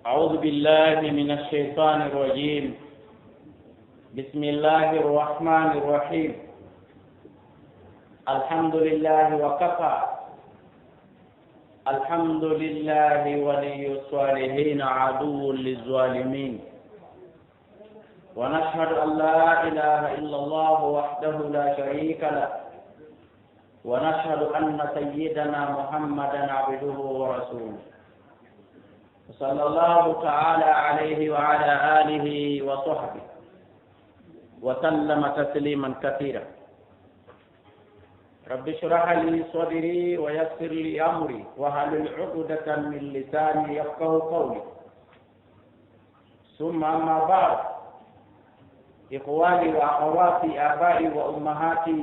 أعوذ بالله من الشيطان الرجيم. بسم الله الرحمن الرحيم. الحمد لله وكفى. الحمد لله ولي الصالحين عدو للظالمين. ونشهد أن لا إله إلا الله وحده لا شريك له. ونشهد أن سيدنا محمدا عبده ورسوله صلى الله تعالى عليه وعلى آله وصحبه وسلم تسليما كثيرا. رب اشرح لي صدري ويسر لي أمري واحلل عقدة من لساني يفقهوا قولي. ثم أما بعد، إخواني وأخواتي، آبائي وأمهاتي،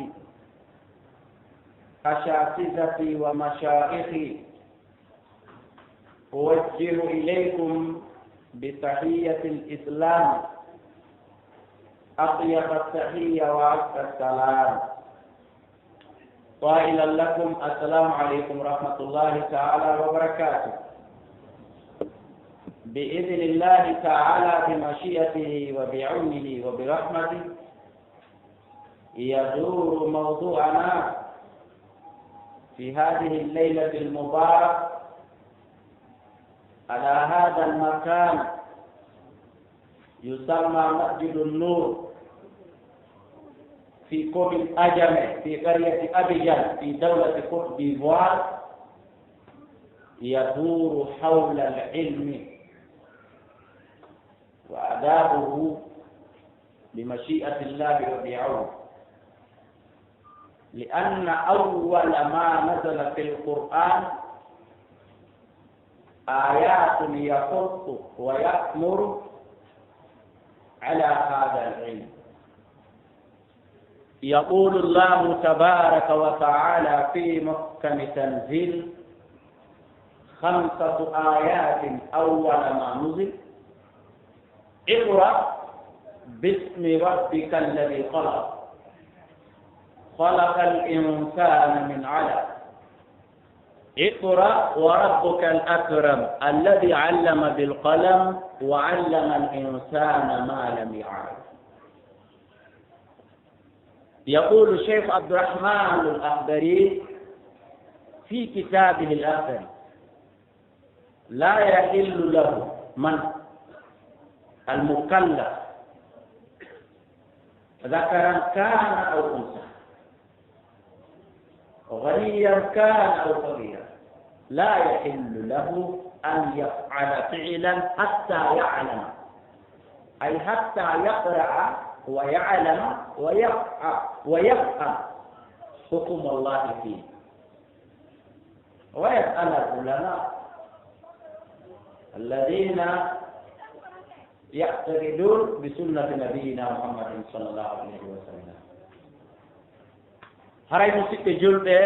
أساتذتي ومشايخي، أوجه إليكم بتحية الإسلام أطيب التحية وأزكى السلام، قائلا لكم السلام عليكم ورحمة الله تعالى وبركاته. بإذن الله تعالى بمشيئته وبعونه وبرحمته يدور موضوعنا في هذه الليلة المباركة على هذا المكان يسمى مسجد النور في كوم أجمع في قرية أبيجان في دولة كوت ديفوار، يدور حول العلم وآدابه بمشيئة الله وبعونه، لأن أول ما نزل في القرآن آيات يخص ويأمر على هذا العلم. يقول الله تبارك وتعالى في محكم تنزيل 5 آيات أول ما نزل: اقرأ باسم ربك الذي خلق، خلق الإنسان من علق، اقرأ وربك الأكرم الذي علم بالقلم وعلم الإنسان ما لم يعلم. يقول الشيخ عبد الرحمن الأخضري في كتابه الأخضري: لا يحل له من المكلف ذكرا كان أو أنثى، غنيا كان أو فقيرا، لا يحل له أن يفعل فعلا حتى يعلم، أي حتى يقرأ ويعلم ويفهم حكم الله فيه. ويسأل العلماء الذين يعتقدون بسنة نبينا محمد صلى الله عليه وسلم. haray musidɓe julɓe,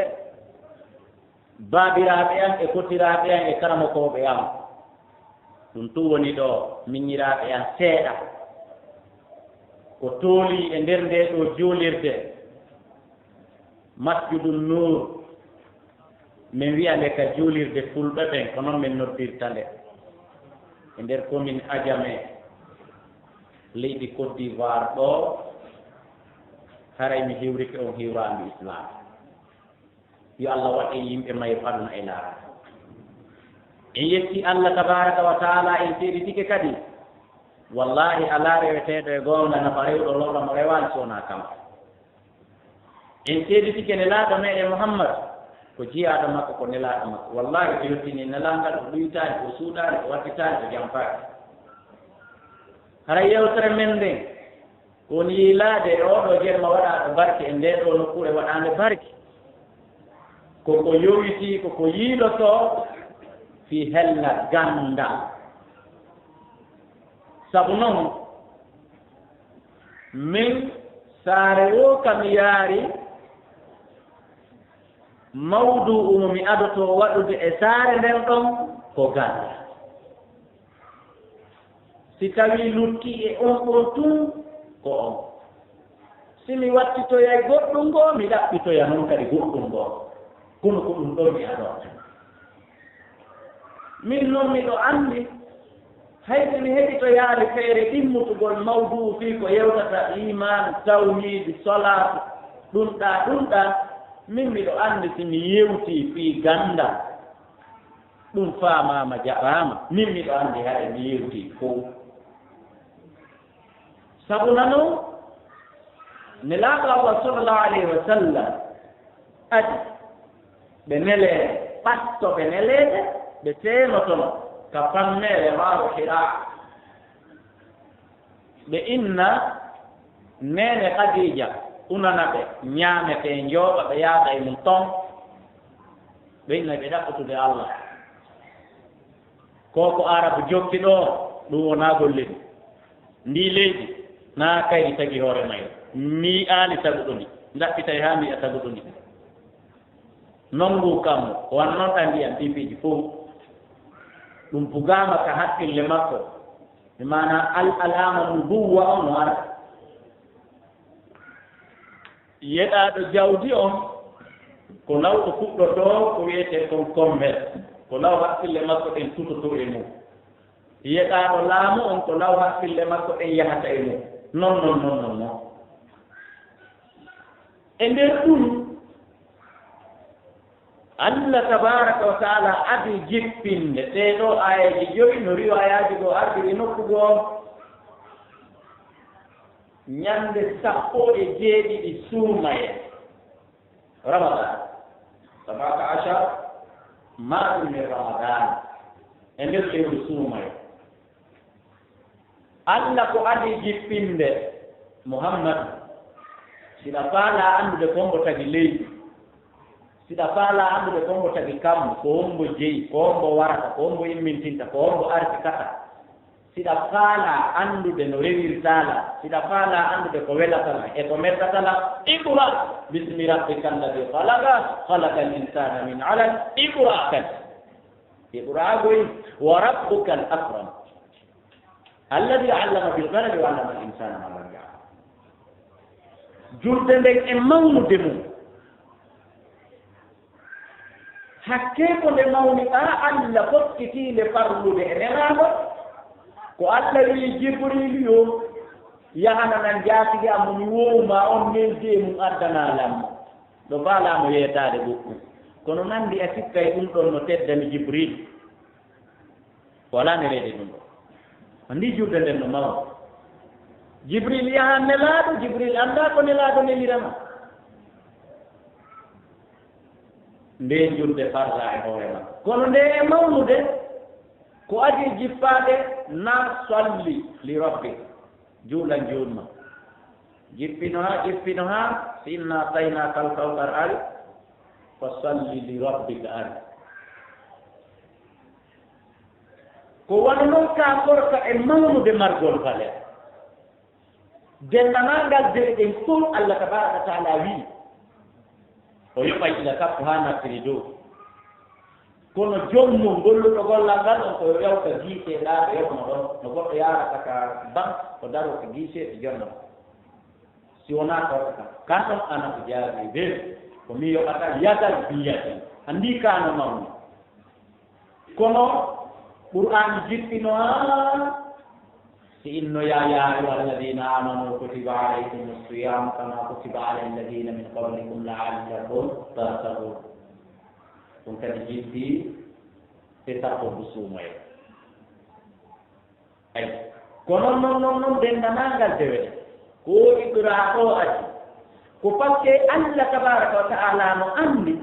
baabiraaɓe am e kotiraaɓe am e karamokoɓe am, ɗum tu woni ɗo miññiraaɓe am seeɗa ko tooli e nder nde ɗo juulirde masjidu nur. min wiya nde ka juulirde fulɓe ɓen ko noon min noddirta nde e nder commune Adjamé leydi Côte d'Ivoire ɗo. haray mi hiwrike on hiwraandu islam. yo Allah waɗe yimɓe mayru aduna e laara. en yetti Allah tabaraka wa taala, en seeɗitike kadi wallahi ala reweteeɗo e goonga nafa rewɗo lowɗo mo rewaani sowona kam. en seeɗitike nelaaɗo meɗen Muhammad ko jiyaaɗo makko, ko nelaaɗo makko. wallahi so yettini nelangal o ɗuytaani, o suuɗaani, o wattitaani, o jampaani. haray yewtere men nden woni yiilaade e oɗo jemma waɗaaɗo barke e nde ɗo nokkure waɗaande barke, koko yowitii koko yiilotoo fi hella gandal. sabu noon min saare o kam yaari mawdu mo mi adotoo waɗude e saare nden ɗon ko ganda. si tawii lutti e on ɗon tun ko on. si mi wattitoyay goɗɗum ngoo mi ɗaɓɓitoya noon kadi goɗɗum ngoo, kono ko ɗum ɗon mi adoo. min noon miɗo anndi hayso mi heɓi to yaari feere ɗimmutugol mawduu fii ko yewtata iman tawhid salat ɗum ɗa min miɗo anndi si mi yewtii fii gandal ɗum faamama jaɓaama min miɗo anndi haɗe mi yewtii fof sabu nano nelaaɗo Allah sallallahu alayhi wa sallam adi ɓe neleede ɓattoɓe neleede ɓe teenotono ka fammeere maaru Hira ɓe inna nene Khadija unana ɓe ñaamete njooɓa ɓe yaada e mum ton ɓe inna ɓe ɗaɓɓutude Allah ko ko arabu jokki ɗo ɗum wonaa golledi ndi leydi naa kayri tagi hoore mayo mi aali taguɗo ndi ndaɓɓitay haa mbiya taguɗo ndi non ngu kammo ko wannoon ɗa ndiyam ɗipiiji fof ɗum bugaama ka hakkille makko mi maana alama nubuwa on no ara yeɗaaɗo jawdi on ko lawɗo fuɗɗotoo ko wiyetee kon commerce ko law hakkille makko ɗen tutoto e mum yeɗaaɗo laamu on ko law hakkille makko ɗen yahata e mum non e nder ɗum Allah tabaraka wa taala adi jippinde ɗeɗo ayeji joyi no riwayaji ɗo ardiri nokkugoo ñande 17 suumaye ramadan 17 maɗum min ramadan e nder lewru suumaye Allah ko adi jippinde Muhammad siɗa faala andude kombo tagi leydi siɗa faala andude kombo tagi kammo ko hombo jeyi ko hombo warata ko hombo immintinta ko hombo artikata siɗa faala andude no rewirtala siɗa faala andude ko welatala e ko mettatala iqra bismi rabbika alladi khalaqa al insana min alaq iqra kan iqra goy wa rabbuka al akram alladi allama bil qalami wa allama al insana ma lam ya'lam jurde nden e mawnude mum hakke ko nde mawni Allah fokkitiinde farlude e nelaaɗo ko Allah wi Jibril yo yahananan jaatigi ammo mi wowma on neldi e mum addana lamma ɗo faalaamo yeetaade goɗɗum kono nanndi a sikka e ɗum ɗon no teddani Jibril wala nereede ɗum ɗo andi jurde nden no mawni Jibril yahan nelaaɗo Jibril annda ko nelaaɗo nelirama nde jurde farla e hoore makko kono nde e mawnude ko adi jippaade na salli li rabbi juulan juulma jippino ha si inna tayna kal kawsar ari fa salli li rabbika ari ko wano noon ka korka e mawnude margol fale dennanangal dewe ɗen fof Allah tabaraka taala wii o yoɓay ila sappo haa nattiri dow kono jommum golluɗo gollal ngal on koyo ƴewta giiseeɗaaɓe yoɓno ɗon no goɗɗo yaarata ka banque ko daro ko giiseeɗe jonno si wonaa korka kan ɗon ana ko jaabi bee ko mi yoɓata yagal biyati anndi kaano mawni kono qur'an jippino si inno ya ayuha alladina amanu kutiba alaykum as-siyam kama kutiba ala alladina min qablikum la'allakum tattaqun ɗum kadi jippi te tappo busumoye ay kono non dendanangal dewe ko iqra o adi ko paske Allah tabaraka wa ta'ala no andi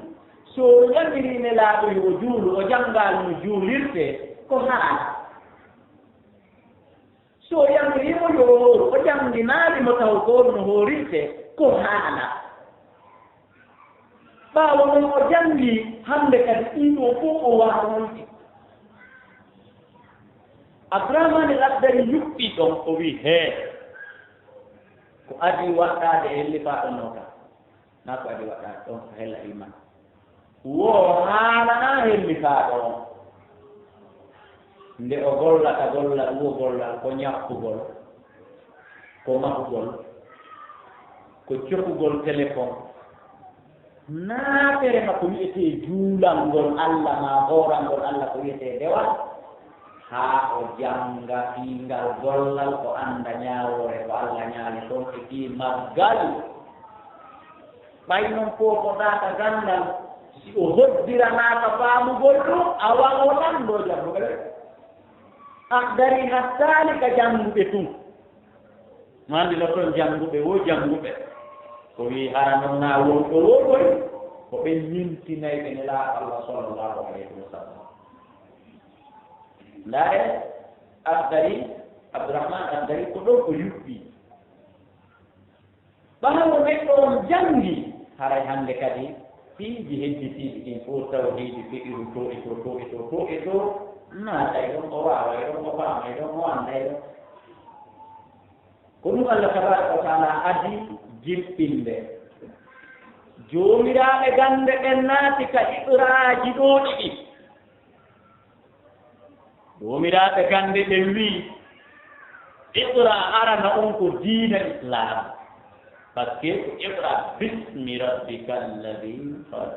so yamirine laaɓo yo juulu o janngal no juulirte ko haala so yangrimo yo o jannginaali mo taw ko no hoorirte ko haala ɓaawo non o janngi hannde kadi ɗiɗo fof o waawonti Abdourahmane al-Akhdari yuɓɓi ɗon o wii hee ko adi waɗɗaade hellifaaɗo noka naa ko adi waɗɗaade ɗon ko hella iman wo haalanaa hellifaaɗo on nde o gollata gollal wo gollal ko ñakkugol ko mahugol ko cokugol téléphone naatere ma ko wiyetee juulal ngol Allah ma hoorangol Allah ko wiyetee dewal haa o jannga fiingal gollal ko annda ñaawore ko Allah ñaali toon e ɗi maggal ɓay noon fof ko ɗaaka ganndal si o hoddiraнаaka faamugol ɗum a waŋo tan ɗo jannduɓe a dari hattaali ka jannguɓe tun mandino toon jannguɓe wo jannguɓe ko wii hara noon naa wonɗo woɗoy ko ɓe ñintinayɓe nelaaɗo Allah sallllahu alayhi wa sallam ndaare Asdari Abdourahmane Asdari ko ɗon o yuɓɓi ɓaawo neɗɗo on janngi haray hannde kadi piiji hedditiiɗi ɗin fof tawhiidi feɗiru to e to to e to to e to naatay ɗon o waaway ɗon o faamay ɗon o annday ɗon ko ɗum Allah tabaraka wa taala adi jippinde joomiraaɓe gannde ɓen naati ka iɓraaji ɗo ɗiɗi joomiraaɓe gannde ɓen wii iqra arana on ko diina islam par ce que ko iqra bismi rabbika alladi halaq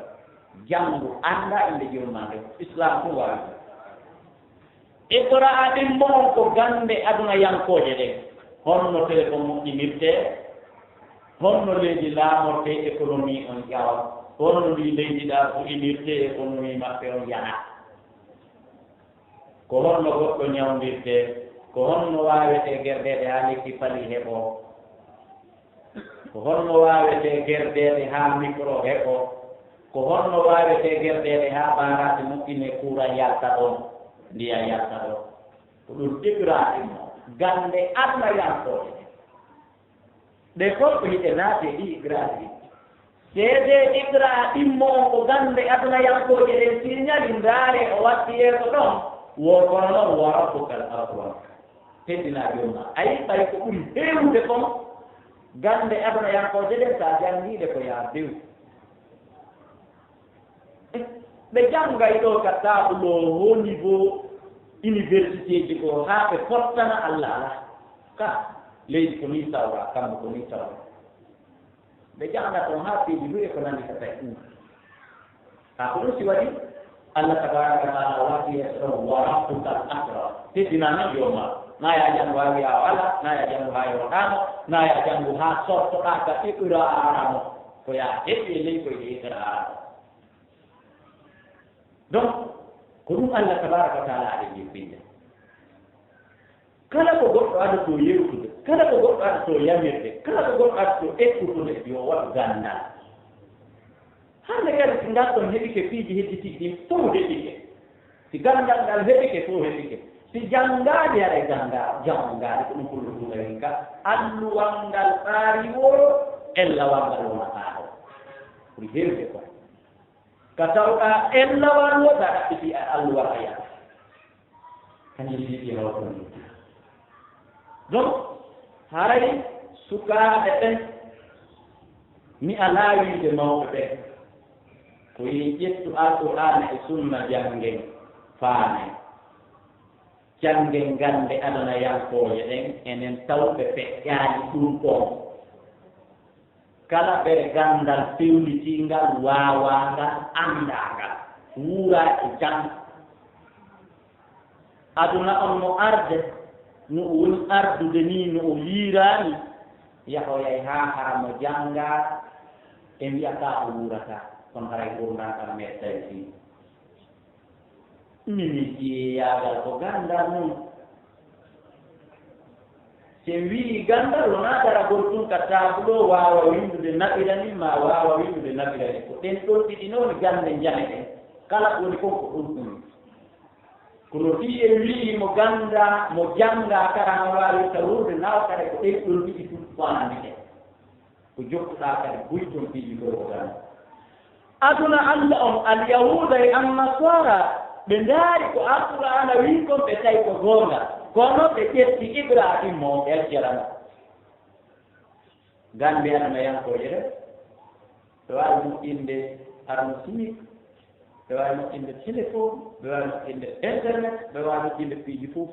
janngu annda inde joommaade islam ɗum waawi iqra ɗimmo on ko gannde aduna yankooje ɗen honno téléphone moƴƴinirtee honno leydi laamortee économie on ƴawa honno ndi leydi ɗaa fuɗinirtee économie maɓɓe on yana ko honno goɗɗo ñawndirtee ko honno waawetee gerdeede haa lekki pali heɓoo ko honno waawetee gerdeede haa micro heɓoo ko honno waawetee gerdeede haa baaraaɓe moƴƴinee courant yalta ɗon ndiya yalta ɗon ko ɗum ɗiɓiraaɗimo gannde aduna yankooje ɗe fof ko hiɗe naati e ɗi igraaji seede igraa ɗimmo on ko gannde aduna yankooje ɗen siñali ndaare o watti yeeso ɗon wo kono noon wa rabbukal akbar teddinaa jomma ayi ɓay ko ɓuri heewde kon gannde aduna yankooje ɗen so a janngiiɗe ko yaa dew ɓe janngay ɗo ka taaɓulo ho niveau université ji ko haa ɓe fottana Allah ala ka leydi ko ni sawra kamɓe ko ni sawra ɓe jangga toon haa piiji luye ko nanndi ka tawi ɗum haa ko ɗum si waɗi Allah tabaraka wa taala waati yeeso wa rabbukal akbar teddinaa yoma naya janngu haa wiya o ala naya janngu haa yoɗaamo naya janngu haa sortoɗaa ka iqra aramo ko yaa heɓi ley koye iqra aramo donc ko ɗum Allah tabaraka wa taala aɗa jippinde kala ko goɗɗo aɗa to yewtude kala ko goɗɗo aɗa to yamirde kala ko goɗɗo aɗa to ekkutude yo waɗ ganndal hannde kadi si ngal ɗon heɓike piiji hedditiɗi ɗin fof heɓike si ganndal ngal heɓike fof heɓike si janngaade aɗa gannda janngaade ko ɗum kullo ɗumen ka alluwal ngal ɓaari woro ellawal ngal wonataa ɗo ɓuri heewde ko ka tawɗaa ellawal wo sa ɗaɓɓiti alluwal a yaha kañum yiɗi hawton donc haray sukaaɓe ɓen mi a laawiide mawɓe ɓen ko yi ƴettu alqur'ana e sunna janngen faane janngen gannde adana yankooje ɗen enen tawɓe feƴƴaani ɗum ɗon kala ɓere ganndal fewnitiingal waawaangal anndaangal wuuraa e jang aduna on no arde no o woni ardude ni no o yiiraani yahoyay haa hara mo janngaa e mbiyataa o wuurataa kono haray ɓurnaa kam meɗɗay fii mini ƴeeyaagal ko ganndal mum se wii ganndal wonaa daragol tun ka taabuɗo waawa winndude naɓira ni ma waawa winndude naɓira ni ko ɗen ɗon ɗiɗi noon gannde njane ɗen kala woni fof ko ɗum ɗum kono fi e wii mo gannda mo janngaa kara no waawi tawrude naw kadi ko ɗen ɗon ɗiɗi tun fanandi ɗen ko jokkuɗaa kadi buyton piiji ɗo ko gannda aduna Allah on alyahuda e annasara ɓe ndaari ko alqur'ana wii kon ɓe tawi ko goonga kono ɓe ƴetti ibrahim mo ɓe jarano gannde aduna yankooje ɗe ɓe waawi moƴƴinde arno simik ɓe waawi moƴƴinde téléphone ɓe waawi moƴƴinde internet ɓe waawi moƴƴinde piiji fof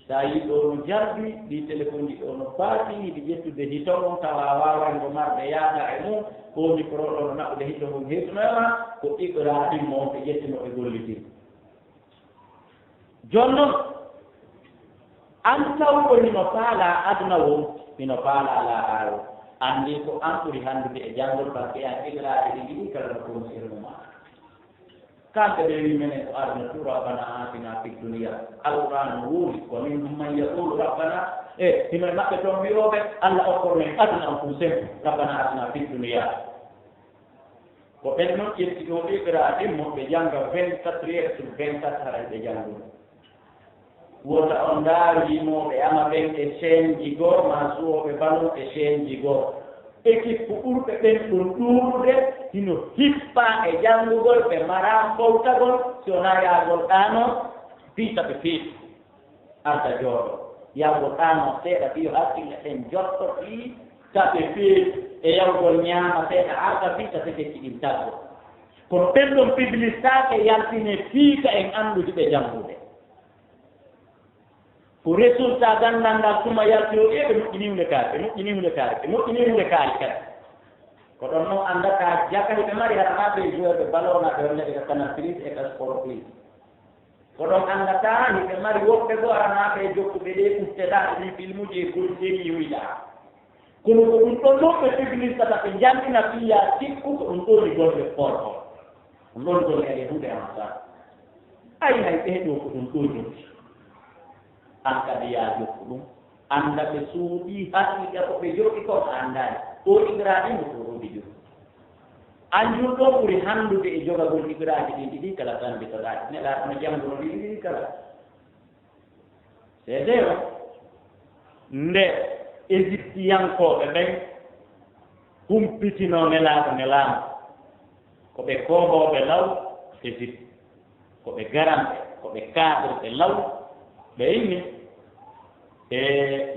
so a yii ɗo no jardi ɗi téléphone ɗi ɗo no paati ɗi ƴettude hito on tawa waawango marde yaada e mum ko micro ɗo no naɓude hito mum heetunoyoma ko iqra ɗimmo on ɓe ƴettino ɓe gollitir jonnon an taw ko no faala aduna wo mino faala ala haaro andi ko an ɓuri hanndude e janngol par ce que an igraaɓe ɗi ɗiɗi kala no conseillre ma kamɓe ɓe wi menen ko aduna tout rabbana atina fi dunia alquran no wuuri ko min man yaqulu rabbana hino maɓɓe toon wiyoɓe allah okkor men aduna an kum sem rabbana atina fi dunia ko ɓen noon ƴetti ɗo igraaɓe mo ɓe jannga 24 heures sur 24 haray ɓe janngude wota on ndaarimoɓe ama ɓen e chaine ji goo ma suwoɓe balo e chaine ji goo équipe ko ɓurɓe ɓen ɗum ɗuuɗude hino hippa e janngugol ɓe mara fowtagol si wona yaagol ɗaano piita ɓe piita arta jooɗo yawgol ɗaano seeɗa ɓiyo hakkille ɗen jottoɗi taɓe piit e yawgol ñaama seeɗa arta piita se kecci ɗin taggo kono ɓen ɗon publicitaake yaltine fiika en anndude ɓe janngude ko résultat gandal ngal tuma yaltio ɓe moƴƴini hunde kaari ɓe moƴƴini hunde kaari ɓe moƴƴini hunde kaari kadi ko ɗon noon anndata jakahi ɓe mari haɗanaɓe joueur ɓe balonaɓe wonneɓe ka canal plus e ka sport plus ko ɗon anndata hiɓe mari woɓɓe goo aranaɓe e jokkuɓe ɗe ɓutteɗaɗe ɗi film uji e golseni wiɗa kono ko ɗum ɗon ɗon ɓe publicitata ɓe janɗina fiya sikku ko ɗum ɗoni golɓe sport o ɗum ɗon gol ede hunde amsa ayi hay ɓeeɗo ko ɗum ɗoɗi an kadi yaa jokku ɗum annda ɓe suuɗi haqiqa ko ɓe joɗi ko anndani o igraɗi mo ko roɗi joni anjum ɗo ɓuri hanndude e jogagol igraji ɗin ɗiɗi kala tande toɗaɗi neɗa no janngono ɗi ɗiɗi kala c'est vrai nde égyptiyankoɓe ɓen humpitino nelaɗo nelama ko ɓe koɓoɓe law égypte ko ɓe garamɓe ko ɓe kaaɓirɓe law ɓe inni e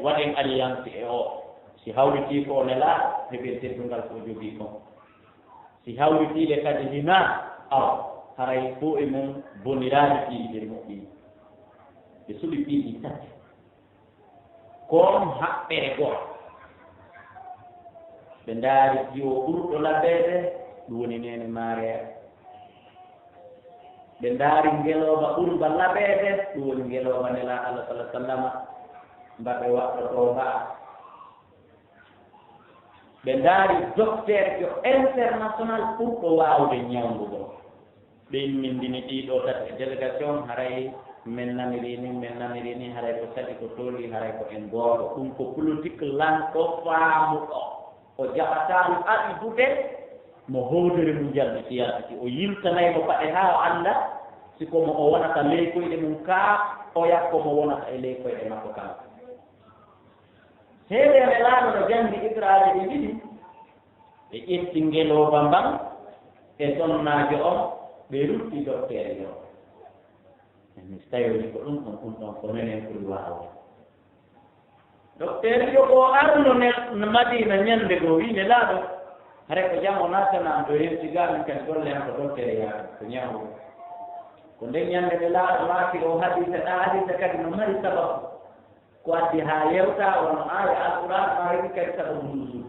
waɗen alliance e o si hawriti ko nelaaɗo heɓen teddungal ko jogii ko si hawritiiɗe kadi hina aw haray fo e mum boniraaji piiɗi ɓe moƴƴini ɓe suɓi piiɗi tati kon haɓɓere gooto ɓe ndaari jiwo ɓurɗo labbeede ɗum woni nene maareya ɓe ndaari ngelooba ɓurba labeede ɗum woni ngelooba nelaaɗo allah sallah sallama mbaɓe waɗɗotoo mbaa ɓe ndaari docteur jo international ɓurɗo waawde ñawndugo ɓe immindini ɗiiɗo tati délégation haray min naniri ni haray ko saɗi ko tooli haray ko en gooto ɗum ko politique lanɗo faamuɗo o jaɓataano aɗidude mo hoodere mum jalɓe siyasa si o yiltanaymo paɗe haa o annda siko mo o wonata ley koyɗe mum kaa o yakko mo wonata e ley koyɗe makko kanko heeɓeɓe laaɗo no janndi ibraaji ɗi ɗiɗi ɓe ƴetti ngelooba mban e sonnaajo on ɓe rutti docteur yo mi tawini ko ɗum ɗon ko menen ɓuri waawde docteur yo o arno ne madina ñannde goo wiine laaɗo hare ko jam o naatana to hewtigamin kadi golle han ko docteur yaade ko ñawdo ko nden ñannde ɓe laaɗo maaki o hadisa kadi no mari sababu ko addi haa yewta wono aaya alquran ma heɓi kadi sababu ndusu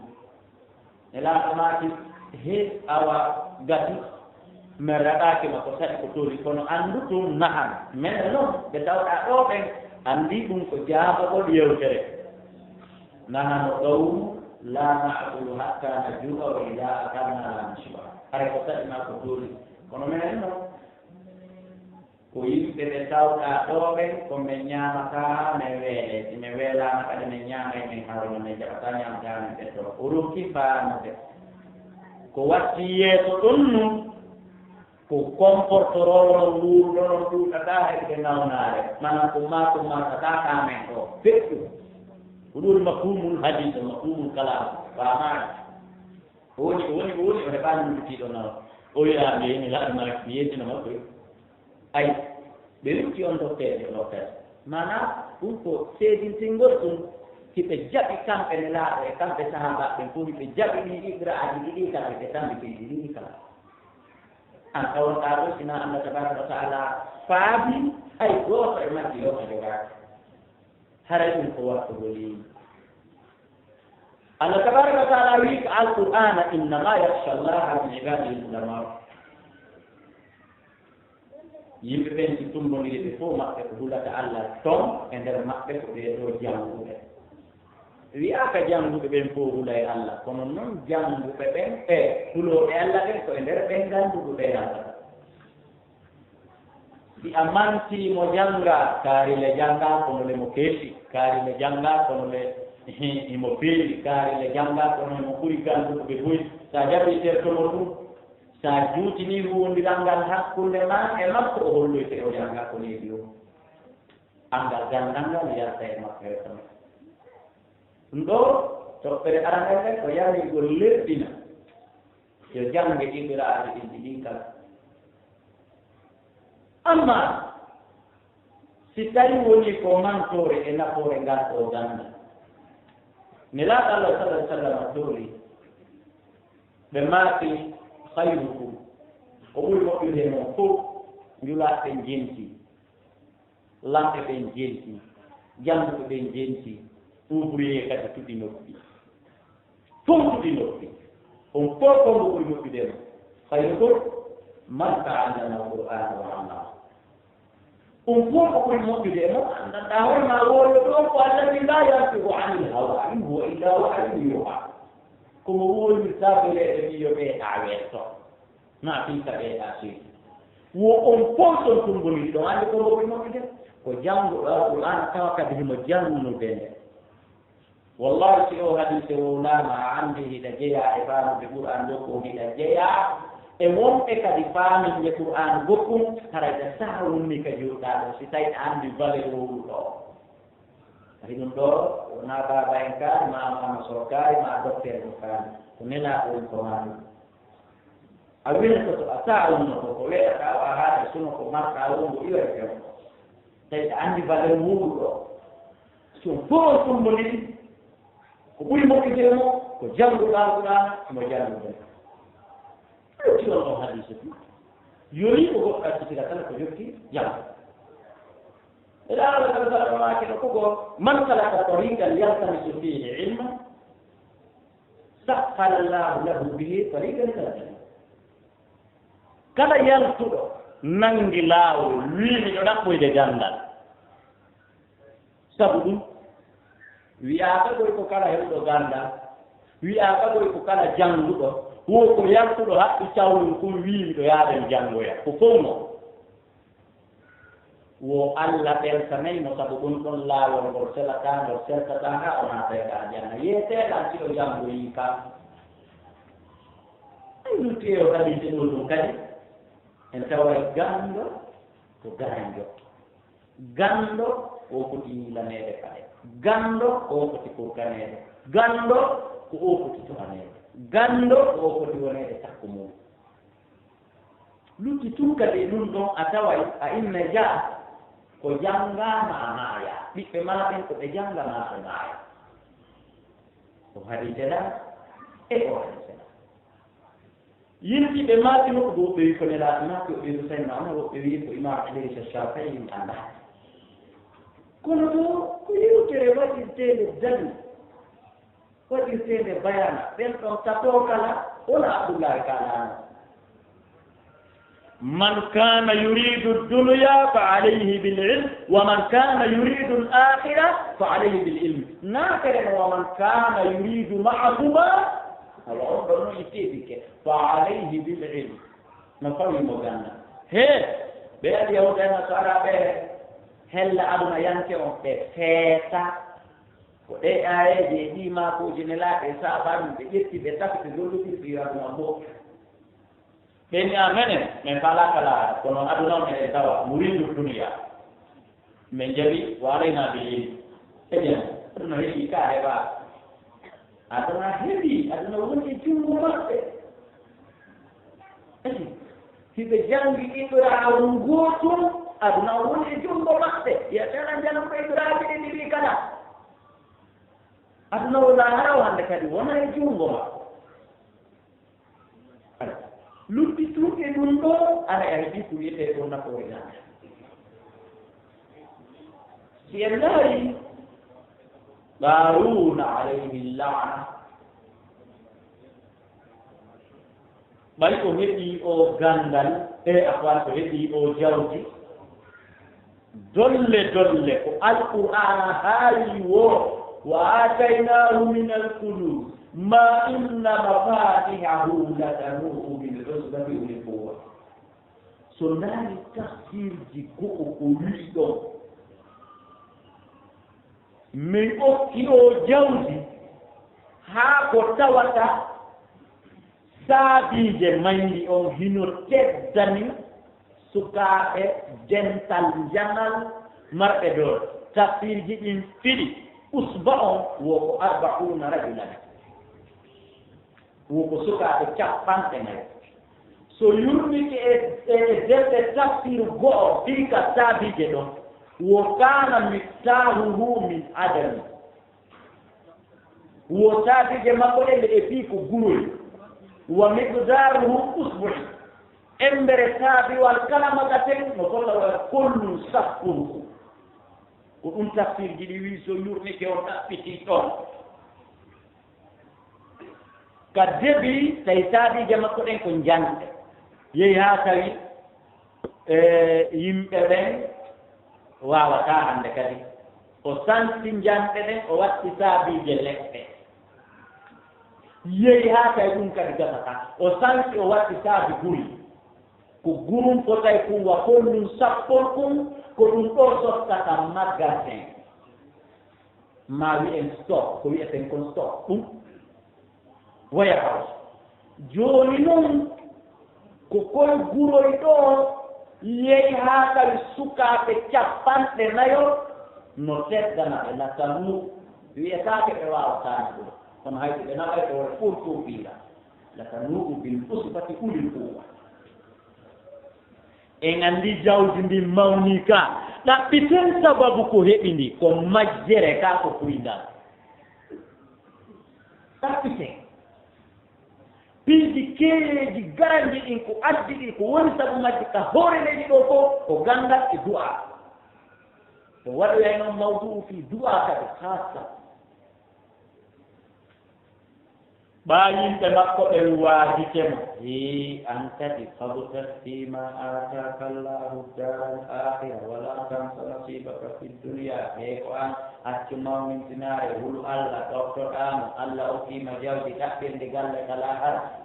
e laaɗo maaki he awa gati min raɗaakima ko saɗi ko tori kono anndu tum nahan mene noon ɓe tawɗa ɗo ɓen anndi ɗum ko jaabagol yewtere nahano ɗow la na'budu hatta najua wa ida akalna la nashba hare ko saɗima ko tori kono menen noon ko yimɓe ɓe tawɗa ɗo ɓen ko min ñaamata min weele si min weelama kadi min ñaamay min hawno min jaɓata ñamta min ɓetto o rokki faamude ko watti yeeso ɗum num ko comportorowo no wuurɗo no ɗuuɗata heɓde nawnaare manan ko matata kamen ɗo feƴƴu ko ɗuri mafhumul hadise mafhumul kalam faamaani woni o heɓaani lumbitiiɗo nawa o wiya mi yeni laɗma mi yetino makko ay ɓe rutti on docteur ɗo kadi mana ɗum ko seedintingol ɗum hiɓe jaɓi kamɓe ne laaɗo e kamɓe sahabaɓe ɓen fof hiɓe jaɓi ɗi igra aji ɗiɗi kala ɓe tambi piiji ɗiɗi kala an tawonɗaa ɗo sina allah tabaraka wa taala faabi hay gooto e majji yo ka jogaaki haray ɗum ko wattugoli allah tabaraka wa taala wi ko alqur'ana innama yakhsha llaha min ibadihi ulama yimɓe ɓen si tumboniri ɓe fof maɓɓe ko hulata Allah ton e nder maɓɓe ko ɓe ɗo jannguɓe wi'aka jannguɓe ɓen fof hula e Allah kono noon jannguɓe ɓen e hulooɓe Allah ɓen ko e nder ɓen ngannduɗo ɓe Allah si a mantimo jannga kaarile jannga kono le mo keetti kaarile jannga kono le imo feewi kaarile jannga kono emo ɓuri ngannduɗo ɓe boyi sa jaɓi tertomo ɗum sa juutini wondiral ngal hakkunde ma e makko o holloyte o jannga ko needi o anngal ganndal ngal yarta e makko hettama ɗum ɗo toɓɓere aranel ɓen ko yarigol lerɗina yo jannge ɗiɓiraaɗe ɗin ɗin kala amma si tawi woni ko mantore e nafoore ngal o ganda ne laaɗa Allah sallallahu alaihi wasallam dooli ɓe maati khayrukum o ɓuri moƴƴude noon fof njulaaɓe ɓen jenti lamɓe ɓen jenti jannduɓe ɓen jenti ouvrier kadi tuɗi noppi fof tuɗi noppi on fof kongo ɓuri moƴƴude noon khayrukum man ta'allama al-Qur'ana wa 'allama fof ko ɓuri moƴƴude e mo anndanɗaa horma wooyo ɗon ko alladi la yantiqu 'anil hawa in huwa illa wahyun yuha komo woolirtaa beleeɗe wiyo ɓeeɗaa weeto na fiika ɓeeɗaa seedi wo on fof son tumboniri ɗon anndi kongo ɓuri moƴƴude ko jannguɗo al-Qur'ana tawa kadi himo jannude nde wallahi si o hadise wownaama a anndi hiɗa jeyaa e faamude Qur'an ɗo ko hiɗa jeyaa e wonɓe kadi faaminde Qur'an goɗɗum harayda saha wonni ka joɗɗaa ɗo si tawi a anndi valeur wowruɗo ari ɗum ɗo wonaa baaba en kaari ma mama sokaari ma docteur o kaari ko nelaaɗo woni ko maa ɗum a wiyata to a saha wonnoto ko weɗata o a haade suno ko marɗa wongo iwete o tawi a anndi valeur wowruɗo so fof tumboniri ko ɓuri moƴƴude mo ko jannguɗaa Qur'an mo jannguɗen يوتي الله حديثه يريد أن أتذكر كلام يوتي يلا إذا أردت أن أقول من سلك طريقا يلتمس فيه علما سهل الله له به طريقا إلى الجنة كلا يلتو نانجلاو ويني نقوي دجاندال سبب wi'aka koy ko kala heɓɗo ganda wi'aka koy ko kala jannguɗo wo ko yartuɗo haɓɓi cawlum kum wiimi ɗo yaaɓen janngoya ko fof no wo Allah ɓeltanaymo sabu ɗum ɗon laawol ngol selata ngol seltata ha o naatayka janna yeeteɗan siɗo janngoyi kam aynuteyo kadi teɗo ɗum kadi en taway ganndo ko garanjo ganndo o foti yiilaneede kare ganndo o foti kurkaneede ganndo ko o foti tohaneede ganndo o foti woneede takko mum lutti tun kadi ɗum ɗon a taway a inne jaa ko janngaama a maaya ɓiɓɓe maaɓen ko ɓe jannganaa ɓe maaya o haritela e o haritela yimɓe ɓe maatino ko woɓɓe wi ko nelaaɗo maaki woɓɓe wi sayna ona woɓɓe wi ko imam Idrissa Shafii anndaa kono ɗo ko yewtere waɗirteende dali waɗirteende bayana ɓen ɗon tatoo kala wona Abdoullahi Kalano من كان يريد الدنيا فعليه بالعلم ومن كان يريد الآخرة فعليه بالعلم ناكرا ومن كان يريد معهما فعليه بالعلم نقول مغنى هي بأن يهودنا صار به هل أدنى ينكرون بفتا وده آية دي ما كوجن لا إسافة بيجي بتاعك تقول لي في أبو Beni amene mempala kala kono aduna mene tawa muridu dunia menjadi warina bi eja aduna hili ka heba aduna woni jumbo maɓɓe hiɓe jangi ibrahima gotum aduna woni jumbo maɓɓe yetena janam ko ibrahima ɗi ɗiɗi kala aduna wona haraw hande kadi wona e jumbo maɓɓe lutti tuuɓe ɗum ɗo ana aydi ko wiyetee ɗo nafoore ñaame si en laari Qaruna alayhi llana ɓay ko heɓi o gandal afan ko heɓi o jawdi dolle dolle ko alqur'ana haali wo wa ataynahu min alqulub ma inna mafatihahu latanu'u bil'usbati uli quwwa so naani tafsirji go'o o wii ɗon min okki o jawdi haa ko tawata saabiije mayndi on hino teddani sukaaɓe dental janal marɓe doon tafsirji ɗin fiɗi usba on wo ko arbauna rajulan wo ko sukaaɓe capanɗe nayi so yurmike e defte tafsir go'o ɗinka saabiije ɗon wo kana miftahuhu min adami wo saabiije makko ɗe e fii ko guroy wa miqdaruhu usbu'i embere taabiwal kala magaten no kolla kollu sakkuru ko ɗum tafsirji ɗi wi so yurmike o ɗaɓɓiti ɗon ka debi tawi taabiije makko ɗen ko jangɗe yehi haa tawi yimɓe ɓen wawata hande kadi o santi janɗe ɗen o watti saabiije leɗɗe yehi haa tawi ɗum kadi gasata o santi o watti saabi guri ko gurum potay kuwa kollum sappol kum ko ɗum ɗo sottata magasin ma wi'en stock ko wiyeten kon stock ɗum waya haw jooni noon ko koye guroy ɗo yehi haa tawi sukaaɓe capanɗe nayo no teddana ɓe latanu wiyetaake ɓe waawataani ɗum kono hayso ɓe naɓay ɓe wona ɓurtuu fiira latanu'u bil usbati ulil quwwa en anndi jawdi ndi mawni ka ɗaɓɓiten sababu ko heɓi ndi ko majjere ka ko fuyndan ɗaɓɓiten piiji keeyeeji garanji ɗin ko addi ɗi ko woni sabu majji ka hoore leydi ɗo fof ko gandal e du'a to waɗoyay noon mawduu fi du'a kadi hassa ɓaa yimɓe makko ɓe waaditemo an kadi fabtar fima ataka llahu dara al akhira wala tansa nasibaka fi dunia ko an accu mawnintinare hulu allah ɗoftoɗamo allah okkima jawdi ɗaɓɓirde galle kala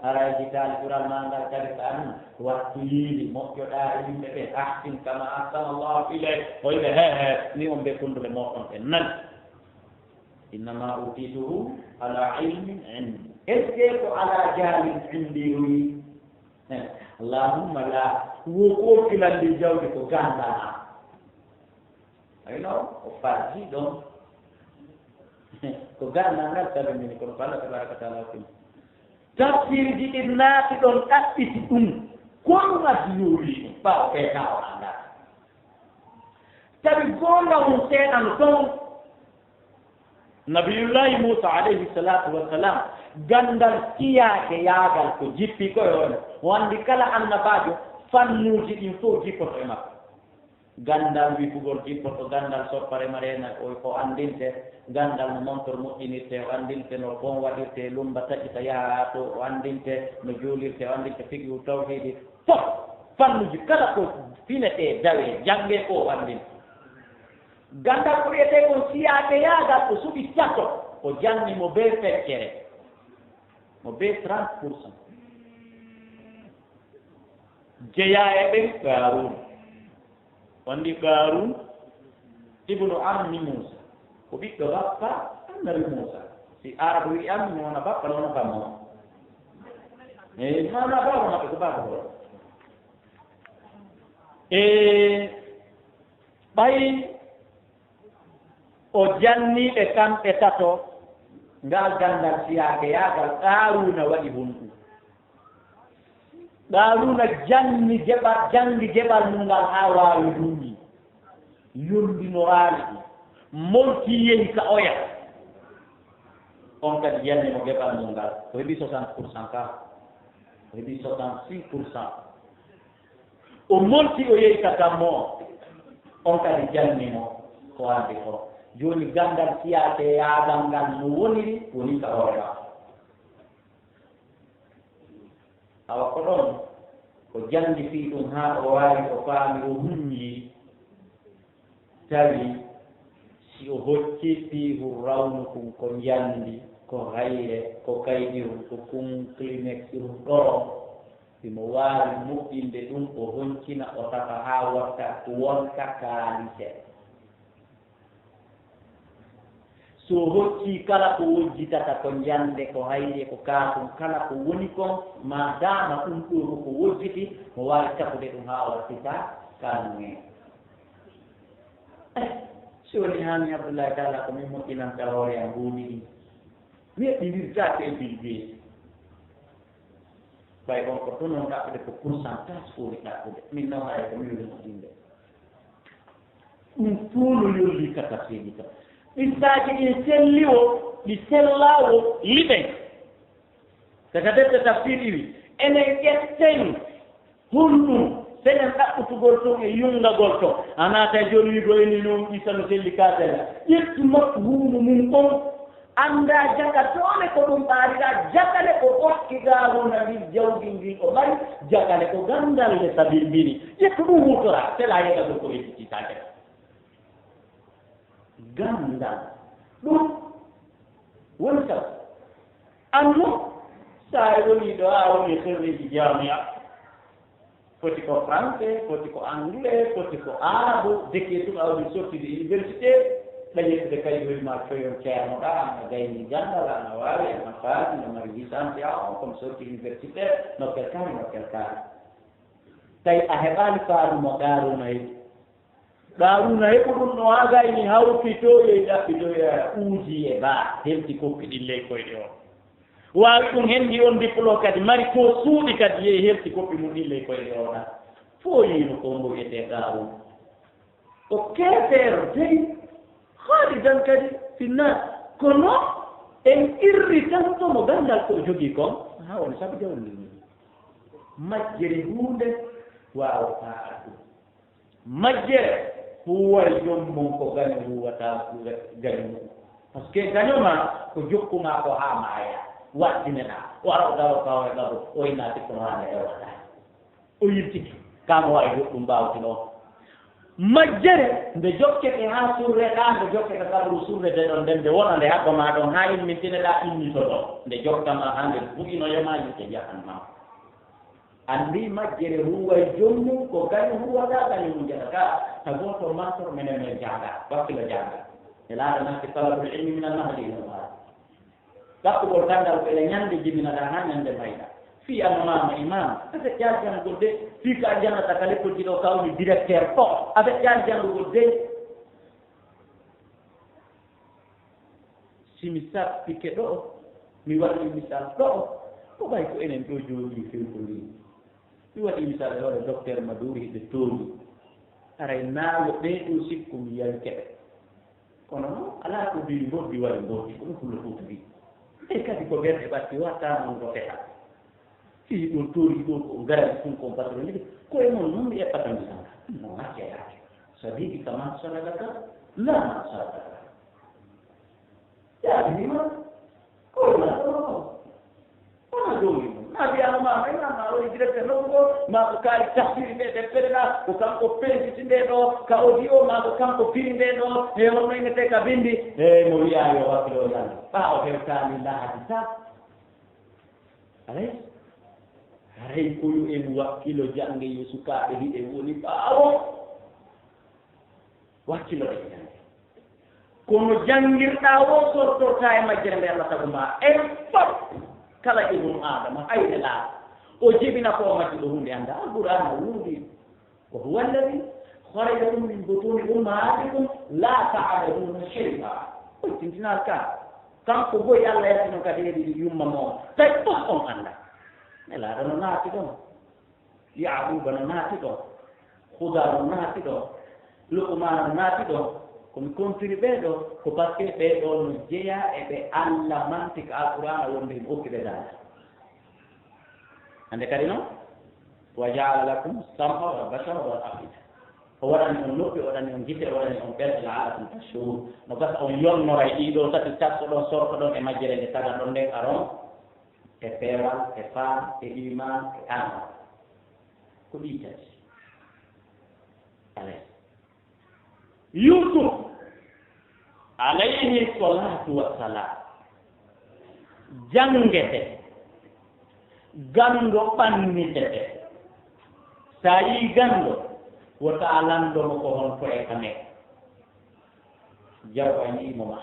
haraji taali ɓural ma ngal kadi ko an wattu yiili moƴƴoɗa e yimɓe ɓe ahsin kama ahsana llahu ilay o yiɓe ni on ɓe kunduɓe moɗon ɓe nani innama utituhu ala ilmin indi est ce que ko ala jaalin indi wi allahumma la wo ko kilandi jawdi ko gandana ayno o farji ɗon ko gandangal sabimini kono ko allah tabaraka taala wakkimo tafsirji ɗi naati ɗon ɗaɓɓiti ɗum kono addi yoori ɗum ɓawo ɓeeta o andata tawi gonga mum seeɗano ton nabiyullahi Musa alayhi salatu wassalam gandal tiyaake yaagal ko jippi koye on wandi kala annabajo fannuji ɗin fof jippoto e makko gandal wifugol jippoto gandal soppare marena ko andinte gandal no montor moƴƴinirte o andinte no bon waɗirte lumba taƴita yaha to o andinte no juulirte o andinte fiqhu tawhidi fof fannuji kala ko finete dawe jange ko o andinte gandal ko wiyete kon siyaake yaagal ko suɓi cato o janni mo be feccere mo be 30% jeya e ɓen Garun wandi Garun ibnu ammi Musa ko ɓiɗɗo bappa annabi Musa si arabu wi ammi wona bappa wona bamma mana baba maɓɓe ko baba ko ɓay o janniɓe kamɓe tato ngal gandal siyaake yaagal Qaruna waɗi hunɗu Qaruna jangi jeɓal mum ngal haa waawi ɗumɗi yondino raali ɗi molti yehi ka oya on kadi yannimo geɓal mum ngal o heɓi 60% ka o heɓi 66%. o molti o yehi ka tammo on kadi jannimo ko andi ko joni gandal siyaake yaagal ngal no woniri woni ka hoore ma awa ko ɗon ko jandi fii ɗum haa o waawi o faami o huññii tawi si o hocci fiihu rawnukum ko njandi ko hayre ko kayɗirum ko kunclinexirum ɗoron simo waawi moƴƴinde ɗum o honcina o tafa haa watta wonta kaalise so hocci kala ko wojjitata ko njande ko hayre ko kaatum kala ko woni kon ma dama ɗum ɗo ko wojjiti mo waawi tafude ɗum haa wattita kalmue si woni haami abdoullahi taala ko min moƴƴinanta hoore am mbuumi ɗi mi heɓɓindirtaake e bilbeesi ɓay on ko to noon ɗaɓɓude ko pourcentage fooni ɗaɓɓude min noon hay ko miwde moƴƴinde ɗum fuu no yolli ka tafsiji ka ɓissaaji ɗi selli o ɗi sellaawo liɓen saka defte tafsir ɗiwi enen ƴetten honɗum seɗen ɗaɓɓutugol toon e yungagol to a naata e jooni wigo eni noon ɓisano selli kaatela ƴettu makko huumo mum on annda jaka toone ko ɗum ɓaariɗa jakale ko ɓoskigaaruna ndi jawdi ndin o mari jakale ko gandal nde sabil mbini ƴettu ɗum hutora sela yeɗa ɗum ko ɓeccititaake gandal ɗum woni taw anno sa e woni ɗo a woni herreji jamia foti ko français foti ko anglais foti ko arabe deke tum awdi sortide université ɗañettude kayitoji ma coyon ceernoɗa ana gayni gandal ana waawi ana faati no mari licence a on comme sorti universitaire nokkel kaari tawi a heɓaali faarumo ɗaaruna heɓi ɗaaruna heɓu ɗum no haa gayni hawpitoye ɗaɓɓitoye uuji e baa helti koppi ɗin ley koyɗe o waawi ɗum henndi on diplôme kadi mari ko suuɗi kadi yehi helti koppi mum ɗin ley koyɗe o ɗa fo yiino ko mbo wiyetee ɗaaruna o keefeero tawi haali tan kadi finna kono en irri tan to mo gandal ko jogii kon haa woni sabu jawni majjere huunde waawataa addu majjere huwari jom mum ko gaño huwataa gaño mum par ce que gañoma ko jokkumaa ko haa maaya wattineɗaa o ara o gawa kawa e gabo o innaati kono haane ewataa o yirtiki kamo wawi goɗɗum mbaawtino majjere nde jokkete haa surreɗaa nde jokkete kabru surrede ɗon nden nde wona nde haɓɓa ma ɗon haa immintineɗaa innito ɗon nde jokkama haa nde buƴinoyoma yite jahanma anndi majjere huwa e jommum ko gaño huwaɗaa gaño mum jatata ta gooto mantor menen men jaaga wakkilo jaaga e laaɗa natti talabul ilmi min annahdi ilal ɗaɓɓugol gandal ko ele ñande jibinaɗaa haa ñande mayɗa fii annamama imam aɓe ƴaal janngol de fii ko a jannata ka l'école ji ɗo kawni directeur fo aɓe ƴaal janngugol de simi sappike ɗo mi waɗi misal ɗo ko ɓay ko enen ɗo jooɗi fewtolini mi waɗi misal e hoore docteur madouri hiɓe tooni aray naawo ɓeeɗo sikku mi yankeɓe kono noon alaa ko mbii mboddi waɗi mboddi ko ɗum fulla fuuta mbi e kadi ko ɓerɗe ɓatti watta noon roteta fii ɗo toori ɗo ko garani fum kon patronique koye noon noon mi eɓɓata mbisanga no acceyaake sadiki kama saradaka lama saradaka yaadinima koyma ona jowri mum ma wiyama mama imama woni directeur nokku ngo ma ko kaari tafsiri nde deftere ɗa ko kanko pensiti nde ɗo ka audio ma ko kanko firi nde ɗo e honno innete ka bindi e mo wiya yo wakkilo jande ɓa o hewtani lahadi sa alay haray koyo en wakkilo jannge yo sukaaɓe hiɗe woni ɓaawo wakkilo e jannge kono janngirɗaa wo sortortaa e majjere nde Allah tagu ma en fof kala ibnu adama hayde laa o jibina ko o majji ɗo hunde annda alqur'ana wuudi ko huwa alladi kharajakum min butuni ummahatikum la ta'lamuna shay'a o tintinal ka kanko boyi Allah yatino kadi heɗi yumma moom tawi fof on annda nelaaɗo no naati ɗon yaquba no naati ɗon huda no naati ɗon luqman no naati ɗon komi contiri ɓeeɗo ko par ce que ɓeeɗo no jeya e ɓe Allah mantique alqur'ana wonde himo hokkiɓe danda hannde kadi noon wa jaala lakum sam'a wal basara wal afida o waɗani on noppi o waɗani on gite o waɗani on ɓerɗe laalakum tashkurun no gasa on yonnora e ɗiɗo tati tasko ɗon sorko ɗon e majjere nde tagan ɗon nden aron e peewal e faam e iman e amal ko ɗi tati alay yusuf alayhi salatu wassalam jangete gando ɓannitete sa yi gando wota alandomo ko hon fo e kane jaw animo ma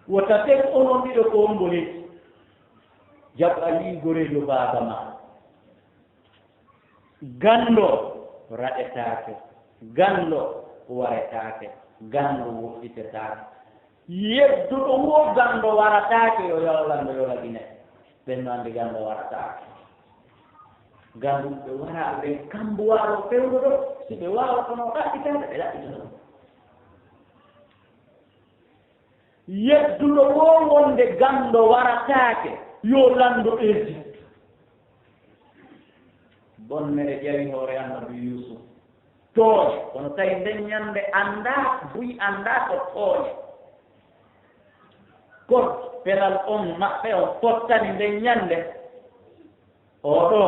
wota tek onon ɗiɗo ko omboliti jaw ali gorejo baba ma gando raɗetake gando waretake gando woɗɗitetake yedduɗo wo gando waratake yo yawlando yo lagine ɓenno andi gando waratake gandu ɓe wara ɓe kambu waro fewɗo ɗo si ɓe wawa kono ɗaɓɓitade ɓe ɗaɓɓitano yedduɗo wo wonde gando waratake yo lando Égypte bonnere ƴawi hoore annabi Yusuf tooñe kono tawi nden ñande annda buy annda ko tooñe kono penal on maɓɓe on fottani nden ñande oɗo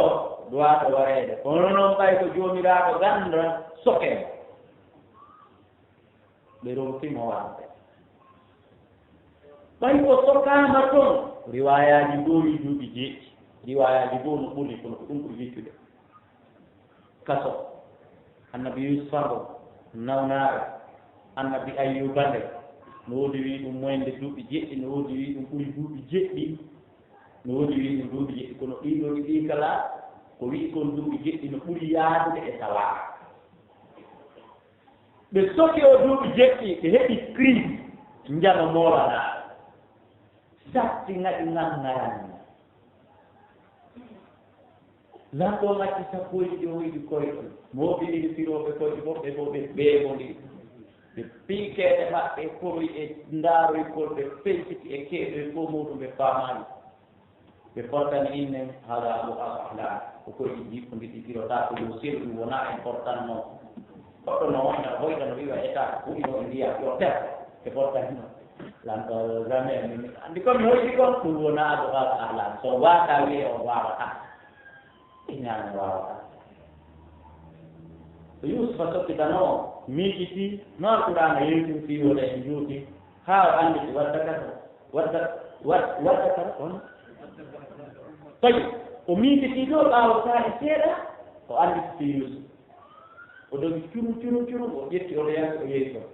duwaɗo wareede kono noon ɓay ko joomiraaɗo ganda soken ɓe romtimo wande ɓay ko sokaama toon riwayaji ɗoyi duuɓi jeeɗi riwayaji goo no ɓuri kono ko ɗum ɓuri hiccude kaso annabi Yusufa ngo nawnaaɓe annabi Ayyuba nde no woodi wi ɗum moyde duuɓi jeɗɗi no woodi wi ɗum ɓuri duuɓi jeɗɗi no woodi wi ɗum duuɓi jeɗɗi kono ɗiɗo ɗi kala ko wii kon duuɓi jeɗɗi no ɓuri yaadude e tawaa ɓe soki o duuɓi jeɗɗi ɓe heɓi crise njama moolanaa satti ngaɗi ngangaranna lanɗo ngacci sappoji ɗi hoyɗi koyɗi mooɓi ɗiɗi firooɓe koyɗi fof ɓe fof ɓe ɓeeɓondi ɓe piikeeɗe maɓɓe koroy e ndaaroy kolɓe feltiti e keeɗoy fof muɗum ɓe faamaani ɓe portani inne haala abu ahlam ko koyɗi jippo ndiɗi firotaa ko yo seeɗu ɗum wonaa important noon goɗɗo no wonta hoyta no wiwa état huɗino e ndiya yo ter ɓe portani noon lanɗo jamais andi comme hoyɗi kon ɗum wonaa abu ahlam so waata wiye o wawata ñaane wawata so Yusufa sokkitano miijiti no alqur'ana yewtin fiwode en juuti haa o anndi wadda kara on tawi o miijiti ɗo ɓaawo saare seeɗa o anndi fi Yusuf o dogi curum o ƴetti oɗo yanke o yehi toon